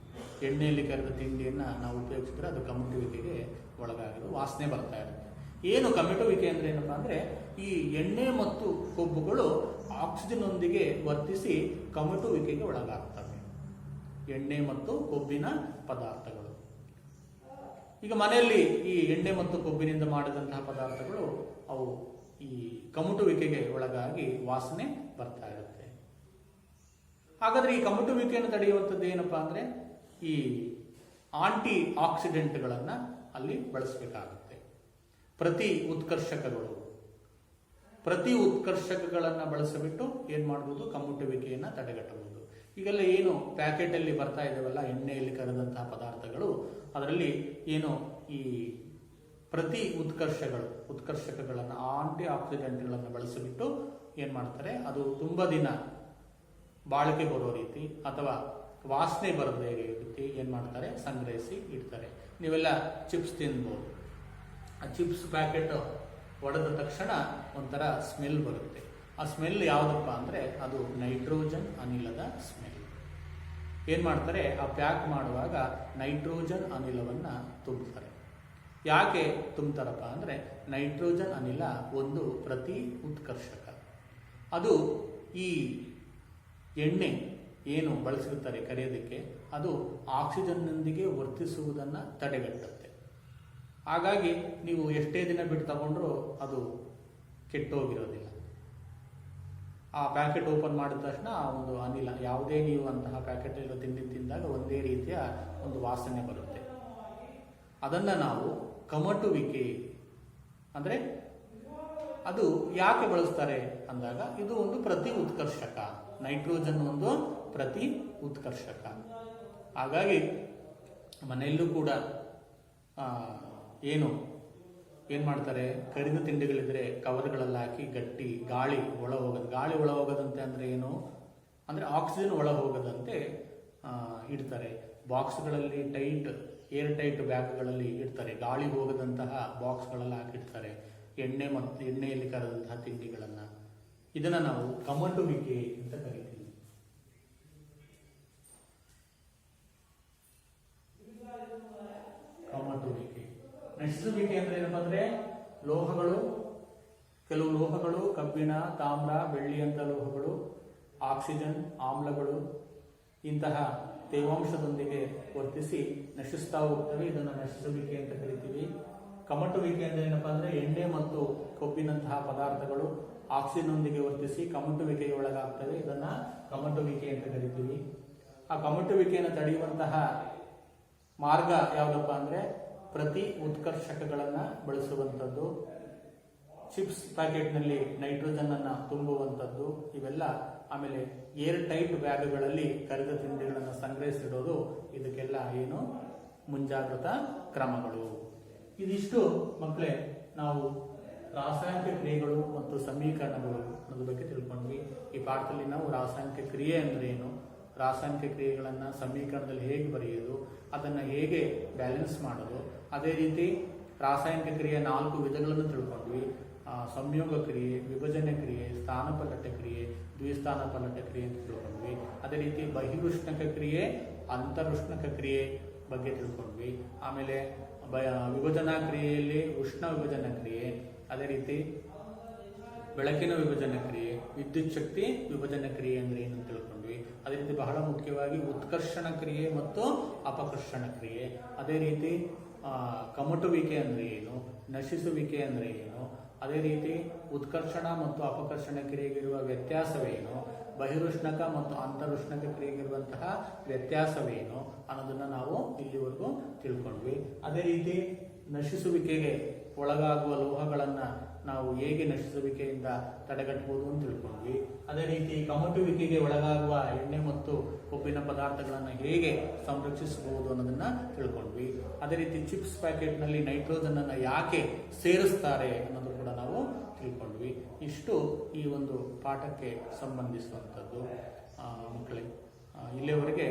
ಎಣ್ಣೆಯಲ್ಲಿ ಕರೆದ ತಿಂಡಿಯನ್ನು ನಾವು ಉಪಯೋಗಿಸಿದ್ರೆ ಅದು ಕಮಟುವಿಕೆಗೆ ಒಳಗಾಗೋದು, ವಾಸನೆ ಬರ್ತಾ ಇರುತ್ತೆ. ಏನು ಕಮಟುವಿಕೆ ಅಂದ್ರೆ ಏನಪ್ಪಾ ಅಂದ್ರೆ ಈ ಎಣ್ಣೆ ಮತ್ತು ಕೊಬ್ಬುಗಳು ಆಕ್ಸಿಜನ್ ಒಂದಿಗೆ ವರ್ತಿಸಿ ಕಮಟುವಿಕೆಗೆ ಒಳಗಾಗ್ತವೆ. ಎಣ್ಣೆ ಮತ್ತು ಕೊಬ್ಬಿನ ಪದಾರ್ಥಗಳು. ಈಗ ಮನೆಯಲ್ಲಿ ಈ ಎಣ್ಣೆ ಮತ್ತು ಕೊಬ್ಬಿನಿಂದ ಮಾಡಿದಂತಹ ಪದಾರ್ಥಗಳು ಅವು ಈ ಕಮಟುವಿಕೆಗೆ ಒಳಗಾಗಿ ವಾಸನೆ ಬರ್ತಾ ಇರುತ್ತೆ. ಹಾಗಾದ್ರೆ ಈ ಕಮಟುವಿಕೆಯನ್ನು ತಡೆಯುವಂಥದ್ದು ಏನಪ್ಪಾ ಅಂದ್ರೆ ಈ ಆಂಟಿ ಆಕ್ಸಿಡೆಂಟ್ಗಳನ್ನ ಅಲ್ಲಿ ಬಳಸಬೇಕಾಗುತ್ತೆ. ಪ್ರತಿ ಉತ್ಕರ್ಷಕಗಳನ್ನು ಬಳಸಿಬಿಟ್ಟು ಏನ್ ಮಾಡಬಹುದು, ಕಮಟುವಿಕೆಯನ್ನ ತಡೆಗಟ್ಟಬಹುದು. ಈಗೆಲ್ಲ ಏನು ಪ್ಯಾಕೆಟ್ ಅಲ್ಲಿ ಬರ್ತಾ ಇದಾವಲ್ಲ ಎಣ್ಣೆಯಲ್ಲಿ ಕರೆದಂತಹ ಪದಾರ್ಥಗಳು, ಅದರಲ್ಲಿ ಏನು ಈ ಪ್ರತಿ ಉತ್ಕರ್ಷಕಗಳನ್ನು ಆಂಟಿ ಆಕ್ಸಿಡೆಂಟ್ಗಳನ್ನು ಬಳಸಿಬಿಟ್ಟು ಏನ್ ಮಾಡ್ತಾರೆ, ಅದು ತುಂಬಾ ದಿನ ಬಾಳಿಕೆ ಬರೋ ರೀತಿ ಅಥವಾ ವಾಸನೆ ಬರದೇ ರೀತಿ ಏನ್ ಮಾಡ್ತಾರೆ, ಸಂಗ್ರಹಿಸಿ ಇಡ್ತಾರೆ. ನೀವೆಲ್ಲ ಚಿಪ್ಸ್ ತಿನ್ಬೋದು. ಆ ಚಿಪ್ಸ್ ಪ್ಯಾಕೆಟ್ ಒಡೆದ ತಕ್ಷಣ ಒಂಥರ ಸ್ಮೆಲ್ ಬರುತ್ತೆ. ಆ ಸ್ಮೆಲ್ ಯಾವುದಪ್ಪ ಅಂದ್ರೆ ಅದು ನೈಟ್ರೋಜನ್ ಅನಿಲದ ಸ್ಮೆಲ್. ಏನ್ ಮಾಡ್ತಾರೆ, ಆ ಪ್ಯಾಕ್ ಮಾಡುವಾಗ ನೈಟ್ರೋಜನ್ ಅನಿಲವನ್ನ ತುಂಬುತ್ತಾರೆ. ಯಾಕೆ ತುಂಬ್ತಾರಪ್ಪ ಅಂದ್ರೆ ನೈಟ್ರೋಜನ್ ಅನಿಲ ಒಂದು ಪ್ರತಿ ಉತ್ಕರ್ಷಕ. ಅದು ಈ ಎಣ್ಣೆ ಏನು ಬಳಸಿರ್ತಾರೆ ಕರೆಯೋದಕ್ಕೆ, ಅದು ಆಕ್ಸಿಜನ್ನೊಂದಿಗೆ ವರ್ತಿಸುವುದನ್ನು ತಡೆಗಟ್ಟುತ್ತೆ. ಹಾಗಾಗಿ ನೀವು ಎಷ್ಟೇ ದಿನ ಬಿಟ್ಟು ತಗೊಂಡ್ರೂ ಅದು ಕೆಟ್ಟೋಗಿರೋದಿಲ್ಲ. ಆ ಪ್ಯಾಕೆಟ್ ಓಪನ್ ಮಾಡಿದ ತಕ್ಷಣ ಆ ಒಂದು ಅನಿಲ, ಯಾವುದೇ ನೀವು ಅಂತಹ ಪ್ಯಾಕೆಟ್ ಎಲ್ಲ ತಿಂದಾಗ ಒಂದೇ ರೀತಿಯ ಒಂದು ವಾಸನೆ ಬರುತ್ತೆ. ಅದನ್ನ ನಾವು ಕಮಟುವಿಕೆ ಅಂದ್ರೆ ಅದು ಯಾಕೆ ಬಳಸ್ತಾರೆ ಅಂದಾಗ ಇದು ಒಂದು ಪ್ರತಿ ಉತ್ಕರ್ಷಕ. ನೈಟ್ರೋಜನ್ ಒಂದು ಪ್ರತಿ ಉತ್ಕರ್ಷಕ. ಹಾಗಾಗಿ ಮನೆಯಲ್ಲೂ ಕೂಡ ಏನು ಮಾಡ್ತಾರೆ, ಕರಿದ ತಿಂಡಿಗಳಿದ್ರೆ ಕವರ್ಗಳಲ್ಲಿ ಹಾಕಿ ಗಟ್ಟಿ ಗಾಳಿ ಒಳ ಹೋಗದಂತೆ ಅಂದ್ರೆ ಏನು ಅಂದ್ರೆ ಆಕ್ಸಿಜನ್ ಒಳ ಹೋಗದಂತೆ ಇಡ್ತಾರೆ. ಬಾಕ್ಸ್ಗಳಲ್ಲಿ ಏರ್ ಟೈಟ್ ಬ್ಯಾಗ್ಗಳಲ್ಲಿ ಇಡ್ತಾರೆ, ಗಾಳಿ ಹೋಗದಂತಹ ಬಾಕ್ಸ್ಗಳಲ್ಲಿ ಹಾಕಿಡ್ತಾರೆ ಎಣ್ಣೆಯಲ್ಲಿ ಕರೆದಂತಹ ತಿಂಡಿಗಳನ್ನ. ಇದನ್ನ ನಾವು ಕಮಟುವಿಕೆ ಅಂತ ಕರಿತೀವಿ. ಕಮಟುವಿಕೆ. ನಶಿಸುವಿಕೆ ಅಂದ್ರೆ ಏನಪ್ಪಾ ಅಂದ್ರೆ ಕೆಲವು ಲೋಹಗಳು ಕಬ್ಬಿಣ, ತಾಮ್ರ, ಬೆಳ್ಳಿಯಂತ ಲೋಹಗಳು, ಆಕ್ಸಿಜನ್, ಆಮ್ಲಗಳು ಇಂತಹ ತೇವಾಂಶದೊಂದಿಗೆ ವರ್ತಿಸಿ ನಶಿಸ್ತಾ ಹೋಗ್ತವೆ. ಇದನ್ನು ನಶಿಸುವಿಕೆ ಅಂತ ಕರಿತೀವಿ. ಕಮಟುವಿಕೆ ಅಂದ್ರೆ ಏನಪ್ಪಾ ಅಂದ್ರೆ ಎಣ್ಣೆ ಮತ್ತು ಕೊಬ್ಬಿನಂತಹ ಪದಾರ್ಥಗಳು ಆಕ್ಸಿಜನ್ನೊಂದಿಗೆ ವರ್ತಿಸಿ ಕಮಟುವಿಕೆಗೆ ಒಳಗಾಗ್ತವೆ. ಇದನ್ನ ಕಮಟುವಿಕೆ ಅಂತ ಕರಿತೀವಿ. ಆ ಕಮಟುವಿಕೆಯನ್ನು ತಡೆಯುವಂತಹ ಮಾರ್ಗ ಯಾವುದಪ್ಪ ಅಂದ್ರೆ ಪ್ರತಿ ಉತ್ಕರ್ಷಕಗಳನ್ನ ಬಳಸುವಂಥದ್ದು, ಚಿಪ್ಸ್ ಪ್ಯಾಕೆಟ್ನಲ್ಲಿ ನೈಟ್ರೋಜನ್ ಅನ್ನ ತುಂಬುವಂಥದ್ದು, ಇವೆಲ್ಲ. ಆಮೇಲೆ ಏರ್ ಟೈಟ್ ಬ್ಯಾಗ್ಗಳಲ್ಲಿ ಕರಿದ ತಿಂಡಿಗಳನ್ನು ಸಂಗ್ರಹಿಸಿಡೋದು, ಇದಕ್ಕೆಲ್ಲ ಏನು ಮುಂಜಾಗ್ರತಾ ಕ್ರಮಗಳು. ಇದಿಷ್ಟು ಮಕ್ಕಳೇ ನಾವು ರಾಸಾಯನಿಕ ಕ್ರಿಯೆಗಳು ಮತ್ತು ಸಮೀಕರಣಗಳು ಅನ್ನೋದ್ರ ಬಗ್ಗೆ ತಿಳ್ಕೊಂಡ್ವಿ. ಈ ಪಾಠದಲ್ಲಿ ನಾವು ರಾಸಾಯನಿಕ ಕ್ರಿಯೆ ಅಂದ್ರೆ ಏನು, ರಾಸಾಯನಿಕ ಕ್ರಿಯೆಗಳನ್ನು ಸಮೀಕರಣದಲ್ಲಿ ಹೇಗೆ ಬರೆಯೋದು, ಅದನ್ನು ಹೇಗೆ ಬ್ಯಾಲೆನ್ಸ್ ಮಾಡೋದು, ಅದೇ ರೀತಿ ರಾಸಾಯನಿಕ ಕ್ರಿಯೆ 4 ವಿಧಗಳನ್ನು ತಿಳ್ಕೊಂಡ್ವಿ. ಸಂಯೋಗ ಕ್ರಿಯೆ, ವಿಭಜನೆ ಕ್ರಿಯೆ, ಸ್ಥಾನಪಲ್ಲಟ ಕ್ರಿಯೆ, ದ್ವಿಸ್ಥಾನಪಲ್ಲಟ ಕ್ರಿಯೆ ಅಂತ ತಿಳ್ಕೊಂಡ್ವಿ. ಅದೇ ರೀತಿ ಬಹಿರುಷ್ಣಕ ಕ್ರಿಯೆ, ಅಂತರುಷ್ಣಕ ಕ್ರಿಯೆ ಬಗ್ಗೆ ತಿಳ್ಕೊಂಡ್ವಿ. ಆಮೇಲೆ ವಿಭಜನಾ ಕ್ರಿಯೆಯಲ್ಲಿ ಉಷ್ಣ ವಿಭಜನಾ ಕ್ರಿಯೆ, ಅದೇ ರೀತಿ ಬೆಳಕಿನ ವಿಭಜನಾ ಕ್ರಿಯೆ, ವಿದ್ಯುತ್ ಶಕ್ತಿ ವಿಭಜನಾ ಕ್ರಿಯೆ ಅಂದ್ರೆ ಏನು ತಿಳ್ಕೊಂಡ್ವಿ. ಅದೇ ರೀತಿ ಬಹಳ ಮುಖ್ಯವಾಗಿ ಉತ್ಕರ್ಷಣ ಕ್ರಿಯೆ ಮತ್ತು ಅಪಕರ್ಷಣ ಕ್ರಿಯೆ, ಅದೇ ರೀತಿ ಕಮಟುವಿಕೆ ಅಂದ್ರೆ ಏನು, ನಶಿಸುವಿಕೆ ಅಂದ್ರೆ ಏನು, ಅದೇ ರೀತಿ ಉತ್ಕರ್ಷಣ ಮತ್ತು ಅಪಕರ್ಷಣ ಕ್ರಿಯೆಗಿರುವ ವ್ಯತ್ಯಾಸವೇನು, ಬಹಿರುಷ್ಣಕ ಮತ್ತು ಅಂತರುಷ್ಣಕ ಕ್ರಿಯೆಗಿರುವಂತಹ ವ್ಯತ್ಯಾಸವೇನು ಅನ್ನೋದನ್ನ ನಾವು ಇಲ್ಲಿವರೆಗೂ ತಿಳ್ಕೊಂಡ್ವಿ. ಅದೇ ರೀತಿ ನಶಿಸುವಿಕೆಗೆ ಒಳಗಾಗುವ ಲೋಹಗಳನ್ನ ನಾವು ಹೇಗೆ ನಶಿಸುವಿಕೆಯಿಂದ ತಡೆಗಟ್ಟಬಹುದು ಅಂತ ತಿಳ್ಕೊಂಡ್ವಿ. ಅದೇ ರೀತಿ ಕಮಟುವಿಕೆಗೆ ಒಳಗಾಗುವ ಎಣ್ಣೆ ಮತ್ತು ಕೊಬ್ಬಿನ ಪದಾರ್ಥಗಳನ್ನು ಹೇಗೆ ಸಂರಕ್ಷಿಸಬಹುದು ಅನ್ನೋದನ್ನ ತಿಳ್ಕೊಂಡ್ವಿ. ಅದೇ ರೀತಿ ಚಿಪ್ಸ್ ಪ್ಯಾಕೆಟ್ ನಲ್ಲಿ ನೈಟ್ರೋಜನ್ ಅನ್ನ ಯಾಕೆ ಸೇರಿಸ್ತಾರೆ ಅನ್ನೋದು ಕೂಡ ನಾವು ತಿಳ್ಕೊಂಡ್ವಿ. ಇಷ್ಟು ಈ ಒಂದು ಪಾಠಕ್ಕೆ ಸಂಬಂಧಿಸುವಂಥದ್ದು. ಮಕ್ಕಳೇ, ಇಲ್ಲಿಯವರೆಗೆ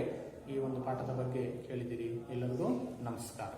ಈ ಒಂದು ಪಾಠದ ಬಗ್ಗೆ ಕೇಳಿದಿರಿ. ಎಲ್ಲರಿಗೂ ನಮಸ್ಕಾರ.